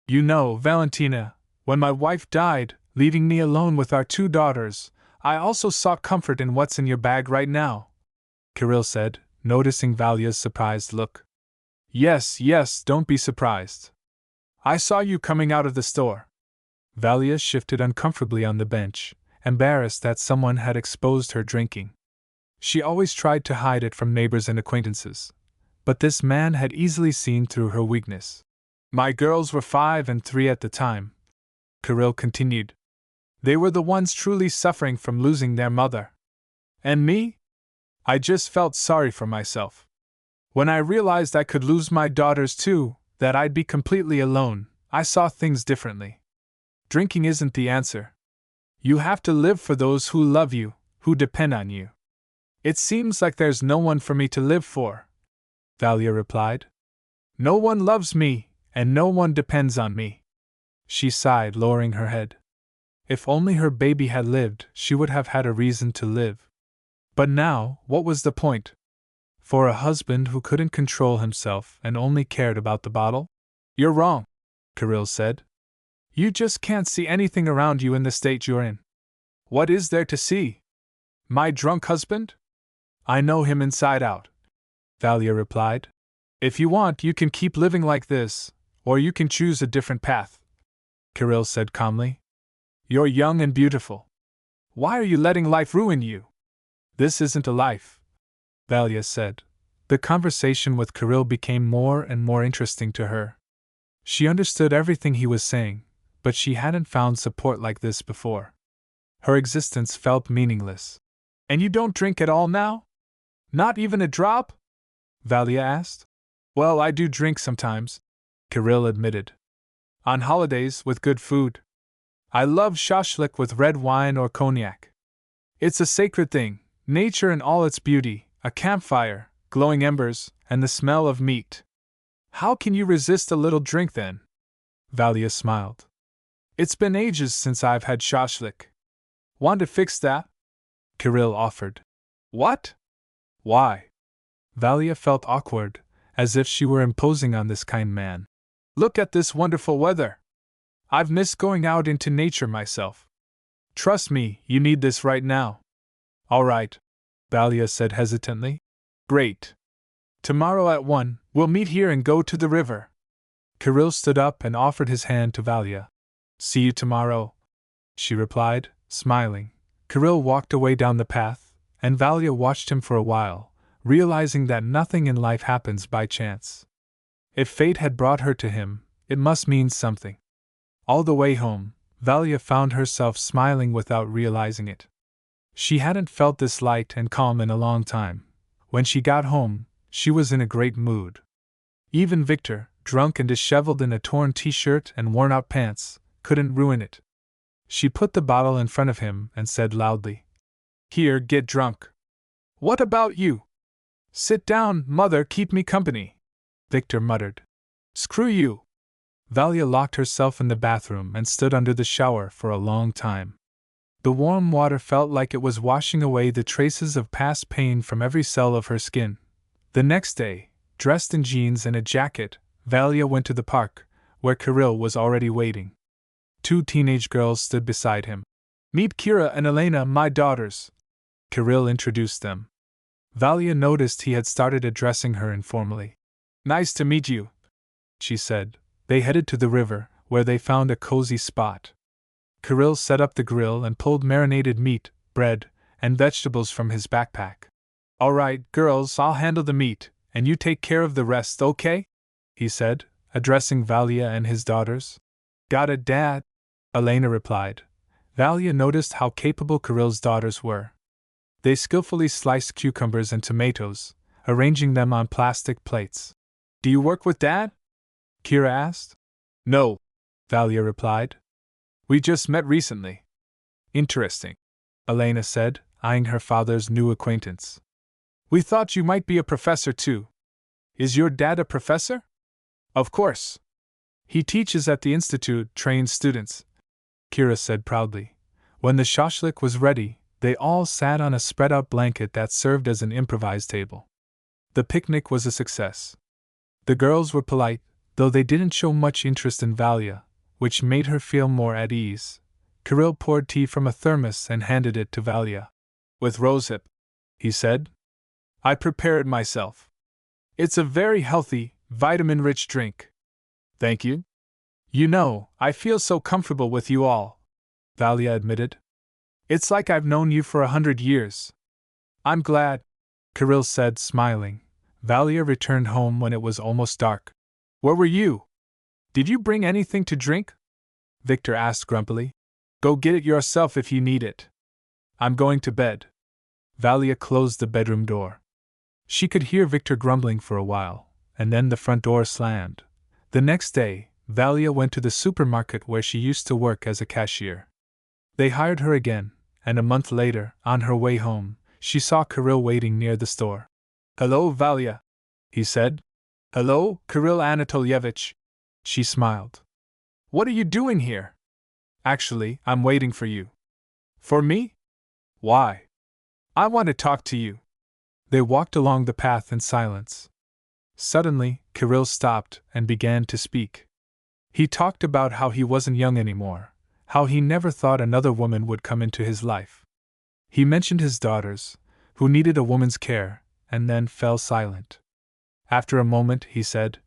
You know, Valentina, when my wife died, leaving me alone with our 2 daughters, I also sought comfort in what's in your bag right now, Kirill said, noticing Valia's surprised look. Yes, don't be surprised. I saw you coming out of the store. Valia shifted uncomfortably on the bench, embarrassed that someone had exposed her drinking. She always tried to hide it from neighbors and acquaintances, but this man had easily seen through her weakness. My girls were 5 and 3 at the time, Kirill continued. They were the ones truly suffering from losing their mother. And me? I just felt sorry for myself. When I realized I could lose my daughters too, that I'd be completely alone, I saw things differently. Drinking isn't the answer. You have to live for those who love you, who depend on you. It seems like there's no one for me to live for, Valia replied. No one loves me, and no one depends on me. She sighed, lowering her head. If only her baby had lived, she would have had a reason to live. But now, what was the point? For a husband who couldn't control himself and only cared about the bottle? You're wrong, Kirill said. You just can't see anything around you in the state you're in. What is there to see? My drunk husband? I know him inside out, Valia replied. If you want, you can keep living like this, or you can choose a different path, Kirill said calmly. You're young and beautiful. Why are you letting life ruin you? This isn't a life, Valia said. The conversation with Kirill became more and more interesting to her. She understood everything he was saying, but she hadn't found support like this before. Her existence felt meaningless. And you don't drink at all now? Not even a drop? Valia asked. Well, I do drink sometimes, Kirill admitted. On holidays, with good food. I love shashlik with red wine or cognac. It's a sacred thing, nature in all its beauty, a campfire, glowing embers, and the smell of meat. How can you resist a little drink then? Valia smiled. It's been ages since I've had shashlik. Want to fix that? Kirill offered. What? Why? Valia felt awkward, as if she were imposing on this kind man. Look at this wonderful weather. I've missed going out into nature myself. Trust me, you need this right now. All right, Valia said hesitantly. Great. Tomorrow at 1, we'll meet here and go to the river. Kirill stood up and offered his hand to Valia. See you tomorrow, she replied, smiling. Kirill walked away down the path, and Valia watched him for a while, realizing that nothing in life happens by chance. If fate had brought her to him, it must mean something. All the way home, Valia found herself smiling without realizing it. She hadn't felt this light and calm in a long time. When she got home, she was in a great mood. Even Victor, drunk and disheveled in a torn t-shirt and worn-out pants, couldn't ruin it. She put the bottle in front of him and said loudly, Here, get drunk. What about you? Sit down, mother, keep me company, Victor muttered. Screw you. Valia locked herself in the bathroom and stood under the shower for a long time. The warm water felt like it was washing away the traces of past pain from every cell of her skin. The next day, dressed in jeans and a jacket, Valia went to the park, where Kirill was already waiting. 2 teenage girls stood beside him. Meet Kira and Elena, my daughters. Kirill introduced them. Valia noticed he had started addressing her informally. Nice to meet you, she said. They headed to the river, where they found a cozy spot. Kirill set up the grill and pulled marinated meat, bread, and vegetables from his backpack. All right, girls, I'll handle the meat, and you take care of the rest, okay? He said, addressing Valia and his daughters. Got it, Dad, Elena replied. Valia noticed how capable Kirill's daughters were. They skillfully sliced cucumbers and tomatoes, arranging them on plastic plates. Do you work with Dad? Kira asked. No, Valia replied. We just met recently. Interesting, Elena said, eyeing her father's new acquaintance. We thought you might be a professor too. Is your dad a professor? Of course. He teaches at the institute, trains students, Kira said proudly. When the shashlik was ready, they all sat on a spread-out blanket that served as an improvised table. The picnic was a success. The girls were polite, though they didn't show much interest in Valia, which made her feel more at ease. Kirill poured tea from a thermos and handed it to Valia. With rosehip, he said. I prepare it myself. It's a very healthy, vitamin-rich drink. Thank you. You know, I feel so comfortable with you all, Valia admitted. It's like I've known you for 100 years. I'm glad, Kirill said, smiling. Valia returned home when it was almost dark. Where were you? Did you bring anything to drink? Victor asked grumpily. Go get it yourself if you need it. I'm going to bed. Valia closed the bedroom door. She could hear Victor grumbling for a while, and then the front door slammed. The next day, Valia went to the supermarket where she used to work as a cashier. They hired her again, and a month later, on her way home, she saw Kirill waiting near the store. Hello, Valia, he said. Hello, Kirill Anatolyevich, she smiled. What are you doing here? Actually, I'm waiting for you. For me? Why? I want to talk to you. They walked along the path in silence. Suddenly, Kirill stopped and began to speak. He talked about how he wasn't young anymore, how he never thought another woman would come into his life. He mentioned his daughters, who needed a woman's care, and then fell silent. After a moment, he said,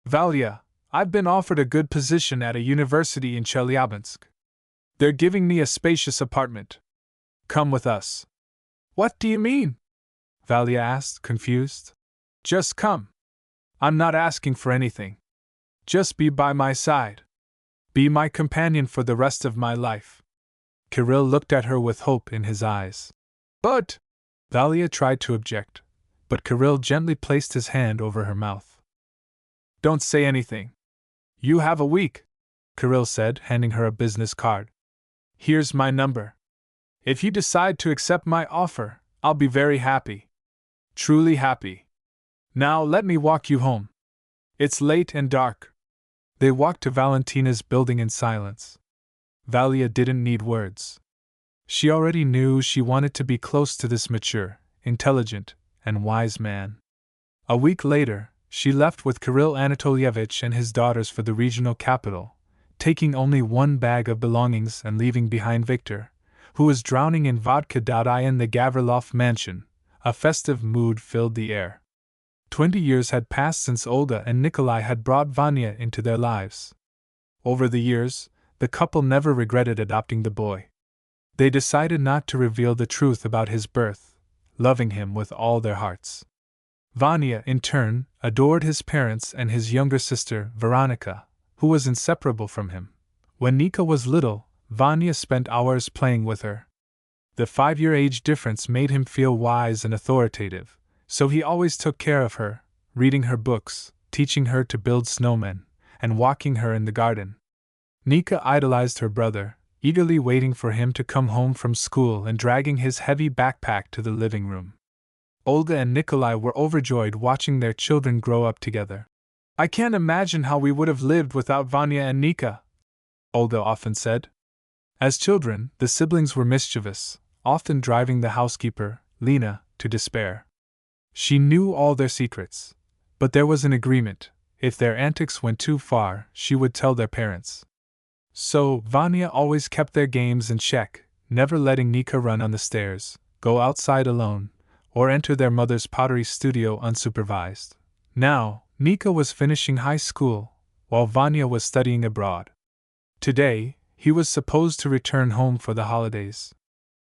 Valia, I've been offered a good position at a university in Chelyabinsk. They're giving me a spacious apartment. Come with us. What do you mean? Valia asked, confused. Just come. I'm not asking for anything. Just be by my side. Be my companion for the rest of my life. Kirill looked at her with hope in his eyes. But, Valia tried to object, but Kirill gently placed his hand over her mouth. Don't say anything. You have a week, Kirill said, handing her a business card. Here's my number. If you decide to accept my offer, I'll be very happy. Truly happy. Now let me walk you home. It's late and dark. They walked to Valentina's building in silence. Valia didn't need words. She already knew she wanted to be close to this mature, intelligent, and wise man. A week later, she left with Kirill Anatolyevich and his daughters for the regional capital, taking only one bag of belongings and leaving behind Victor, who was drowning in vodka. In the Gavrilov mansion, a festive mood filled the air. 20 years had passed since Olga and Nikolai had brought Vanya into their lives. Over the years, the couple never regretted adopting the boy. They decided not to reveal the truth about his birth, loving him with all their hearts. Vanya, in turn, adored his parents and his younger sister, Veronica, who was inseparable from him. When Nika was little, Vanya spent hours playing with her. The 5-year age difference made him feel wise and authoritative, so he always took care of her, reading her books, teaching her to build snowmen, and walking her in the garden. Nika idolized her brother, eagerly waiting for him to come home from school and dragging his heavy backpack to the living room. Olga and Nikolai were overjoyed watching their children grow up together. I can't imagine how we would have lived without Vanya and Nika, Olga often said. As children, the siblings were mischievous, often driving the housekeeper, Lena, to despair. She knew all their secrets, but there was an agreement: if their antics went too far, she would tell their parents. So, Vanya always kept their games in check, never letting Nika run on the stairs, go outside alone, or enter their mother's pottery studio unsupervised. Now, Nika was finishing high school, while Vanya was studying abroad. Today, he was supposed to return home for the holidays.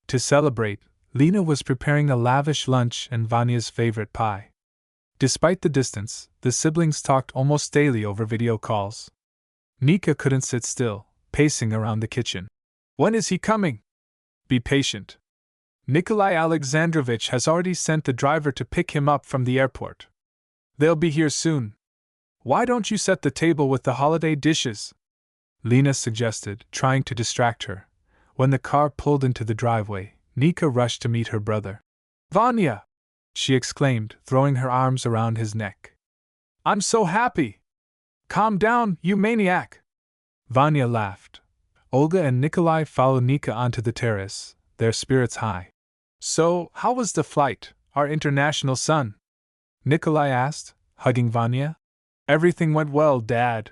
To celebrate, Lena was preparing a lavish lunch and Vanya's favorite pie. Despite the distance, the siblings talked almost daily over video calls. Nika couldn't sit still, pacing around the kitchen. When is he coming? Be patient. Nikolai Alexandrovich has already sent the driver to pick him up from the airport. They'll be here soon. Why don't you set the table with the holiday dishes? Lena suggested, trying to distract her. When the car pulled into the driveway, Nika rushed to meet her brother. Vanya! She exclaimed, throwing her arms around his neck. I'm so happy! Calm down, you maniac! Vanya laughed. Olga and Nikolai followed Nika onto the terrace, their spirits high. So, how was the flight, our international son? Nikolai asked, hugging Vanya. Everything went well, Dad.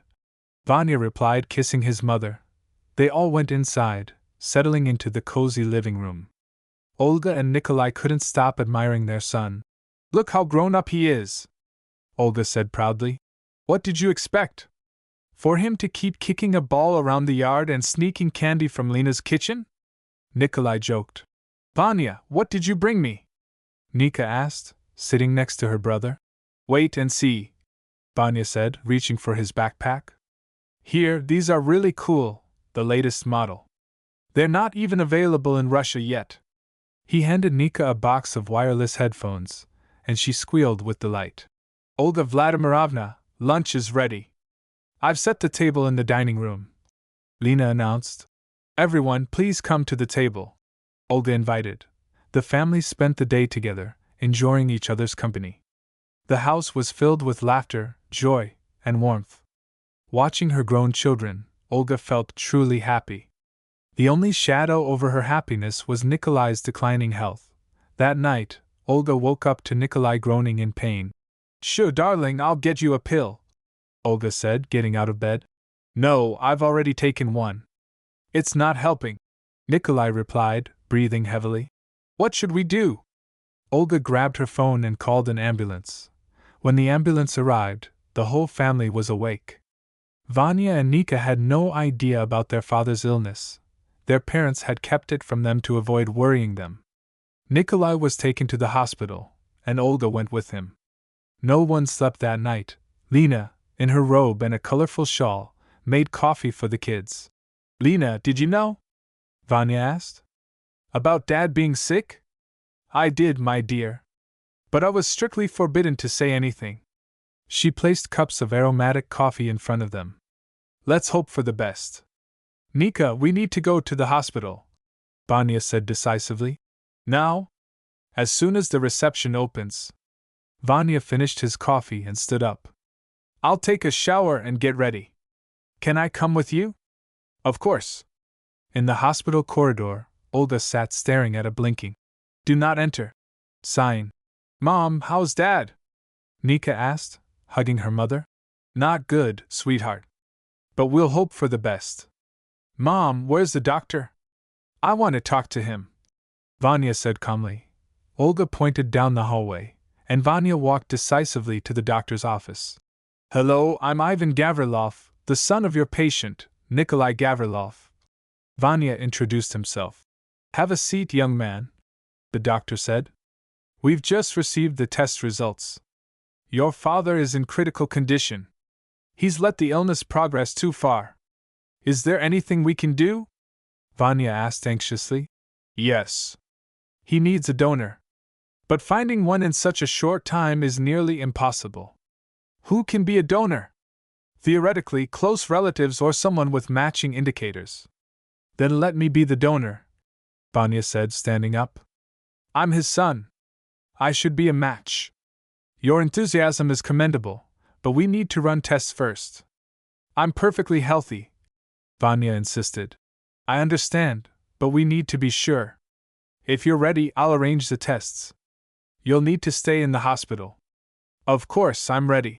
Vanya replied, kissing his mother. They all went inside, settling into the cozy living room. Olga and Nikolai couldn't stop admiring their son. Look how grown up he is, Olga said proudly. What did you expect? For him to keep kicking a ball around the yard and sneaking candy from Lena's kitchen? Nikolai joked. Vanya, what did you bring me? Nika asked, sitting next to her brother. Wait and see, Vanya said, reaching for his backpack. Here, these are really cool, the latest model. They're not even available in Russia yet. He handed Nika a box of wireless headphones, and she squealed with delight. Olga Vladimirovna, lunch is ready. I've set the table in the dining room, Lena announced. Everyone, please come to the table, Olga invited. The family spent the day together, enjoying each other's company. The house was filled with laughter, joy, and warmth. Watching her grown children, Olga felt truly happy. The only shadow over her happiness was Nikolai's declining health. That night, Olga woke up to Nikolai groaning in pain. Sure, darling, I'll get you a pill, Olga said, getting out of bed. No, I've already taken one. It's not helping, Nikolai replied, breathing heavily. What should we do? Olga grabbed her phone and called an ambulance. When the ambulance arrived, the whole family was awake. Vanya and Nika had no idea about their father's illness. Their parents had kept it from them to avoid worrying them. Nikolai was taken to the hospital, and Olga went with him. No one slept that night. Lena, in her robe and a colorful shawl, made coffee for the kids. Lena, did you know? Vanya asked. About Dad being sick? I did, my dear. But I was strictly forbidden to say anything. She placed cups of aromatic coffee in front of them. Let's hope for the best. Nika, we need to go to the hospital, Vanya said decisively. Now? As soon as the reception opens. Vanya finished his coffee and stood up. I'll take a shower and get ready. Can I come with you? Of course. In the hospital corridor, Olga sat staring at a blinking. Do not enter. Sign. Mom, how's Dad? Nika asked, hugging her mother. Not good, sweetheart. But we'll hope for the best. Mom, where's the doctor? I want to talk to him, Vanya said calmly. Olga pointed down the hallway, and Vanya walked decisively to the doctor's office. Hello, I'm Ivan Gavrilov, the son of your patient, Nikolai Gavrilov. Vanya introduced himself. Have a seat, young man, the doctor said. We've just received the test results. Your father is in critical condition. He's let the illness progress too far. Is there anything we can do? Vanya asked anxiously. Yes. He needs a donor. But finding one in such a short time is nearly impossible. Who can be a donor? Theoretically, close relatives or someone with matching indicators. Then let me be the donor, Vanya said, standing up. I'm his son. I should be a match. Your enthusiasm is commendable, but we need to run tests first. I'm perfectly healthy, Vanya insisted. I understand, but we need to be sure. If you're ready, I'll arrange the tests. You'll need to stay in the hospital. Of course, I'm ready,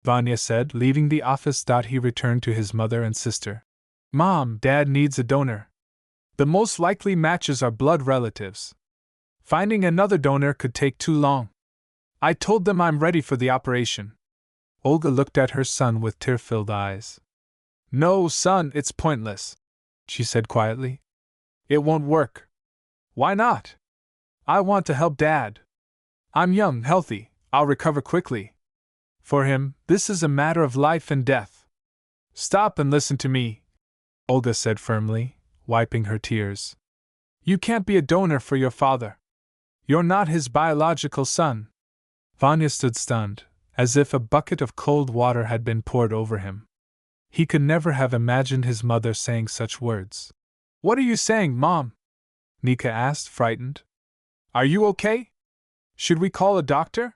Vanya said, leaving the office. He returned to his mother and sister. Mom, Dad needs a donor. The most likely matches are blood relatives. Finding another donor could take too long. I told them I'm ready for the operation. Olga looked at her son with tear-filled eyes. No, son, it's pointless, she said quietly. It won't work. Why not? I want to help Dad. I'm young, healthy, I'll recover quickly. For him, this is a matter of life and death. Stop and listen to me, Olga said firmly, wiping her tears. You can't be a donor for your father. You're not his biological son. Vanya stood stunned, as if a bucket of cold water had been poured over him. He could never have imagined his mother saying such words. What are you saying, Mom? Nika asked, frightened. Are you okay? Should we call a doctor?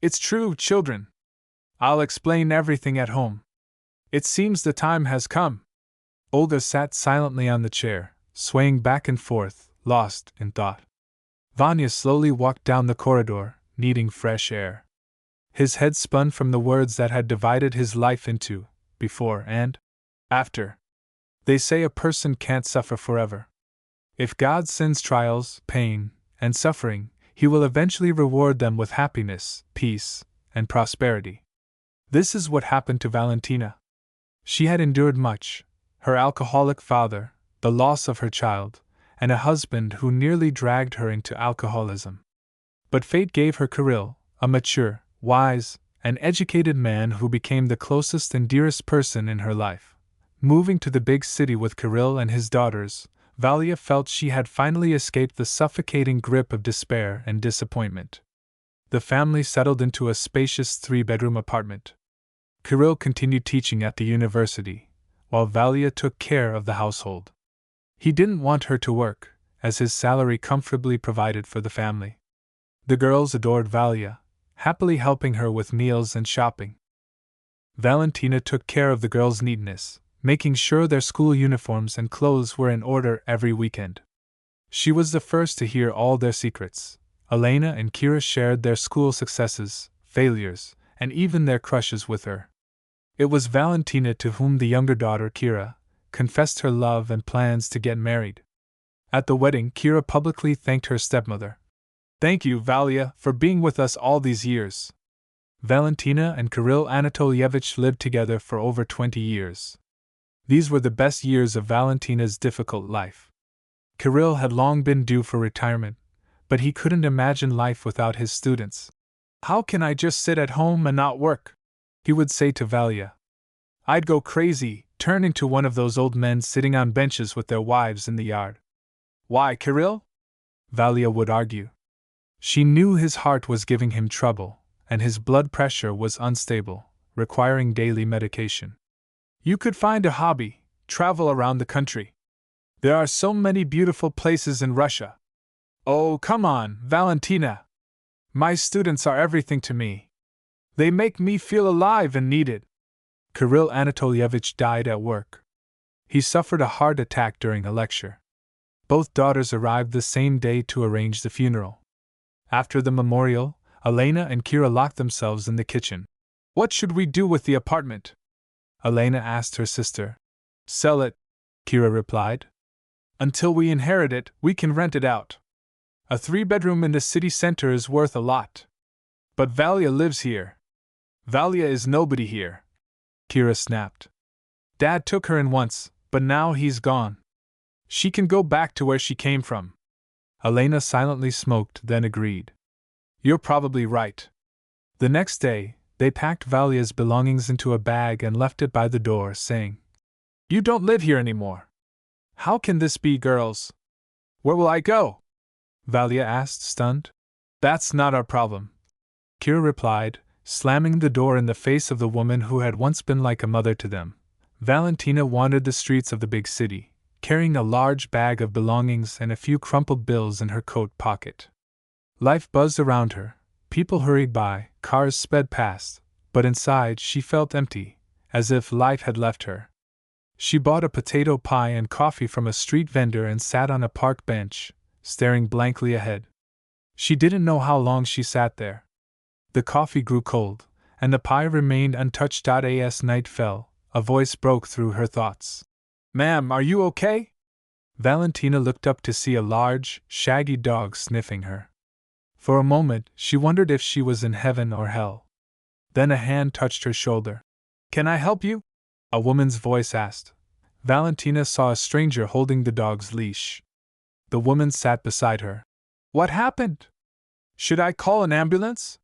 It's true, children. I'll explain everything at home. It seems the time has come. Olga sat silently on the chair, swaying back and forth, lost in thought. Vanya slowly walked down the corridor, needing fresh air. His head spun from the words that had divided his life into before and after. They say a person can't suffer forever. If God sends trials, pain, and suffering, He will eventually reward them with happiness, peace, and prosperity. This is what happened to Valentina. She had endured much: her alcoholic father, the loss of her child, and a husband who nearly dragged her into alcoholism. But fate gave her Kirill, a mature, wise, and educated man who became the closest and dearest person in her life. Moving to the big city with Kirill and his daughters, Valia felt she had finally escaped the suffocating grip of despair and disappointment. The family settled into a spacious 3-bedroom apartment. Kirill continued teaching at the university, while Valia took care of the household. He didn't want her to work, as his salary comfortably provided for the family. The girls adored Valia, happily helping her with meals and shopping. Valentina took care of the girls' neatness, making sure their school uniforms and clothes were in order every weekend. She was the first to hear all their secrets. Elena and Kira shared their school successes, failures, and even their crushes with her. It was Valentina to whom the younger daughter, Kira, confessed her love and plans to get married. At the wedding, Kira publicly thanked her stepmother. Thank you, Valia, for being with us all these years. Valentina and Kirill Anatolyevich lived together for over 20 years. These were the best years of Valentina's difficult life. Kirill had long been due for retirement, but he couldn't imagine life without his students. How can I just sit at home and not work? He would say to Valia. I'd go crazy, turn into one of those old men sitting on benches with their wives in the yard. Why, Kirill? Valia would argue. She knew his heart was giving him trouble, and his blood pressure was unstable, requiring daily medication. You could find a hobby, travel around the country. There are so many beautiful places in Russia. Oh, come on, Valentina. My students are everything to me. They make me feel alive and needed. Kirill Anatolyevich died at work. He suffered a heart attack during a lecture. Both daughters arrived the same day to arrange the funeral. After the memorial, Elena and Kira locked themselves in the kitchen. What should we do with the apartment? Elena asked her sister. Sell it, Kira replied. Until we inherit it, we can rent it out. A 3-bedroom in the city center is worth a lot. But Valia lives here. Valia is nobody here, Kira snapped. Dad took her in once, but now he's gone. She can go back to where she came from. Elena silently smoked, then agreed. You're probably right. The next day, they packed Valia's belongings into a bag and left it by the door, saying, You don't live here anymore. How can this be, girls? Where will I go? Valia asked, stunned. That's not our problem, Kira replied, slamming the door in the face of the woman who had once been like a mother to them. Valentina wandered the streets of the big city, carrying a large bag of belongings and a few crumpled bills in her coat pocket. Life buzzed around her, people hurried by, cars sped past, but inside she felt empty, as if life had left her. She bought a potato pie and coffee from a street vendor and sat on a park bench, staring blankly ahead. She didn't know how long she sat there. The coffee grew cold, and the pie remained untouched. As night fell, a voice broke through her thoughts. Ma'am, are you okay? Valentina looked up to see a large, shaggy dog sniffing her. For a moment, she wondered if she was in heaven or hell. Then a hand touched her shoulder. Can I help you? A woman's voice asked. Valentina saw a stranger holding the dog's leash. The woman sat beside her. What happened? Should I call an ambulance?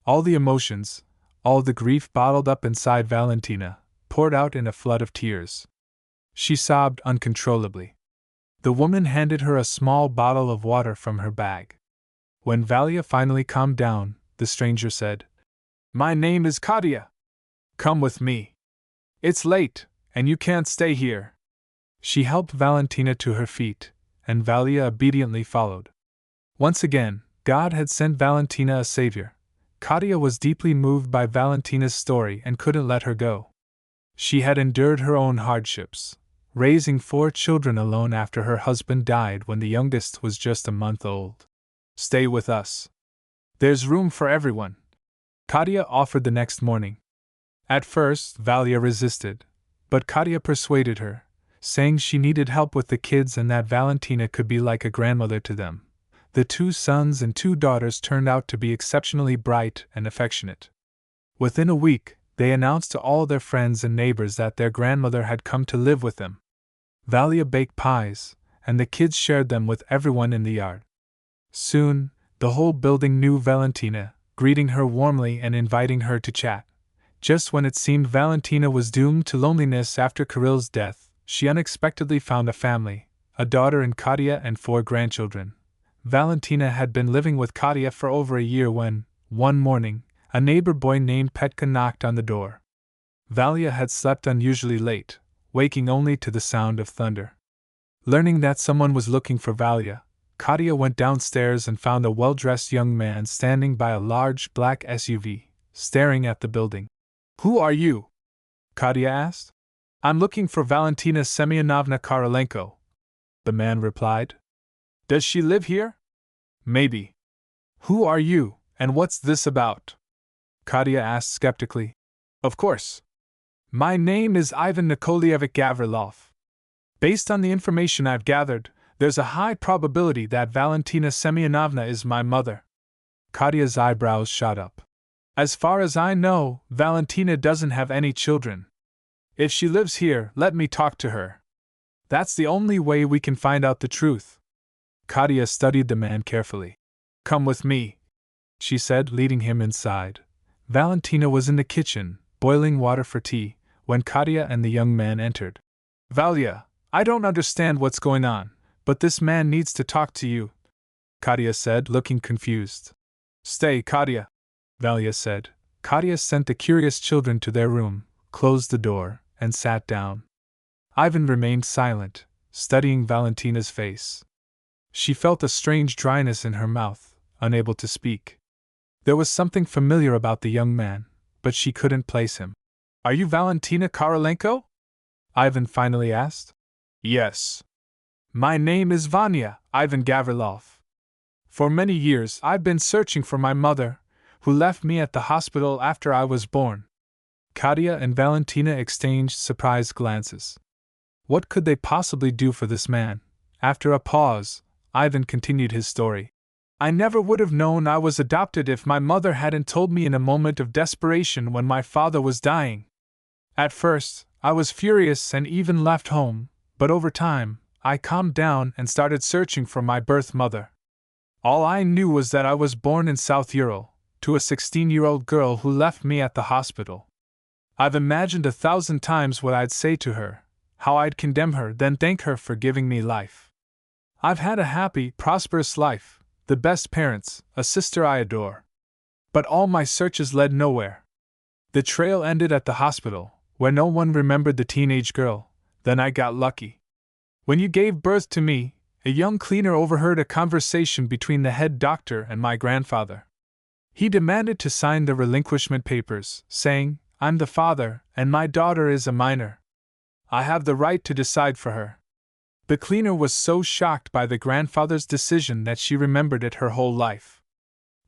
All the emotions, all the grief bottled up inside Valentina, poured out in a flood of tears. She sobbed uncontrollably. The woman handed her a small bottle of water from her bag. When Valia finally calmed down, the stranger said, "My name is Katya. Come with me. It's late, and you can't stay here." She helped Valentina to her feet, and Valia obediently followed. Once again, God had sent Valentina a savior. Katya was deeply moved by Valentina's story and couldn't let her go. She had endured her own hardships, raising 4 children alone after her husband died when the youngest was just a month old. "Stay with us. There's room for everyone," Katya offered the next morning. At first, Valia resisted, but Katya persuaded her, saying she needed help with the kids and that Valentina could be like a grandmother to them. The 2 sons and 2 daughters turned out to be exceptionally bright and affectionate. Within a week, they announced to all their friends and neighbors that their grandmother had come to live with them. Valia baked pies, and the kids shared them with everyone in the yard. Soon, the whole building knew Valentina, greeting her warmly and inviting her to chat. Just when it seemed Valentina was doomed to loneliness after Kirill's death, she unexpectedly found a family, a daughter in Katya and 4 grandchildren. Valentina had been living with Katya for over a year when, one morning, a neighbor boy named Petka knocked on the door. Valia had slept unusually late, waking only to the sound of thunder. Learning that someone was looking for Valia, Katya went downstairs and found a well-dressed young man standing by a large black SUV, staring at the building. "Who are you?" Katya asked. "I'm looking for Valentina Semyonovna Kirilenko," the man replied. "Does she live here?" "Maybe." "Who are you, and what's this about?" Katya asked skeptically. "Of course. My name is Ivan Gavrilov. Based on the information I've gathered, there's a high probability that Valentina Semyonovna is my mother." Katya's eyebrows shot up. "As far as I know, Valentina doesn't have any children. If she lives here, let me talk to her. That's the only way we can find out the truth." Katya studied the man carefully. "Come with me," she said, leading him inside. Valentina was in the kitchen, boiling water for tea, when Katya and the young man entered. "Valia, I don't understand what's going on, but this man needs to talk to you," Katya said, looking confused. "Stay, Katya," Valia said. Katya sent the curious children to their room, closed the door, and sat down. Ivan remained silent, studying Valentina's face. She felt a strange dryness in her mouth, unable to speak. There was something familiar about the young man, but she couldn't place him. "Are you Valentina Kirilenko?" Ivan finally asked. "Yes. My name is Vanya, Ivan Gavrilov. For many years I've been searching for my mother, who left me at the hospital after I was born." Katya and Valentina exchanged surprised glances. What could they possibly do for this man? After a pause, Ivan continued his story. "I never would have known I was adopted if my mother hadn't told me in a moment of desperation when my father was dying. At first, I was furious and even left home, but over time, I calmed down and started searching for my birth mother. All I knew was that I was born in South Ural, to a 16-year-old girl who left me at the hospital. I've imagined 1,000 times what I'd say to her, how I'd condemn her, then thank her for giving me life. I've had a happy, prosperous life, the best parents, a sister I adore. But all my searches led nowhere. The trail ended at the hospital, where no one remembered the teenage girl. Then I got lucky. When you gave birth to me, a young cleaner overheard a conversation between the head doctor and my grandfather. He demanded to sign the relinquishment papers, saying, 'I'm the father, and my daughter is a minor. I have the right to decide for her.' The cleaner was so shocked by the grandfather's decision that she remembered it her whole life.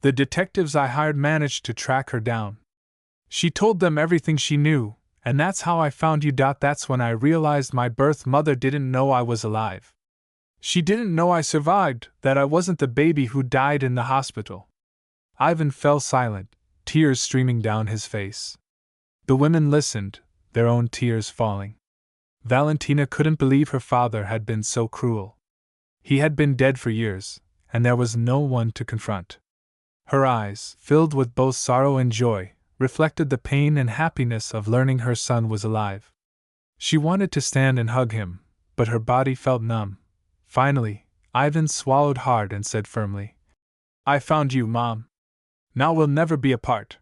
The detectives I hired managed to track her down. She told them everything she knew, and that's how I found you. That's when I realized my birth mother didn't know I was alive. She didn't know I survived, that I wasn't the baby who died in the hospital." Ivan fell silent, tears streaming down his face. The women listened, their own tears falling. Valentina couldn't believe her father had been so cruel. He had been dead for years, and there was no one to confront. Her eyes, filled with both sorrow and joy, reflected the pain and happiness of learning her son was alive. She wanted to stand and hug him, but her body felt numb. Finally, Ivan swallowed hard and said firmly, I found you, Mom. Now we'll never be apart.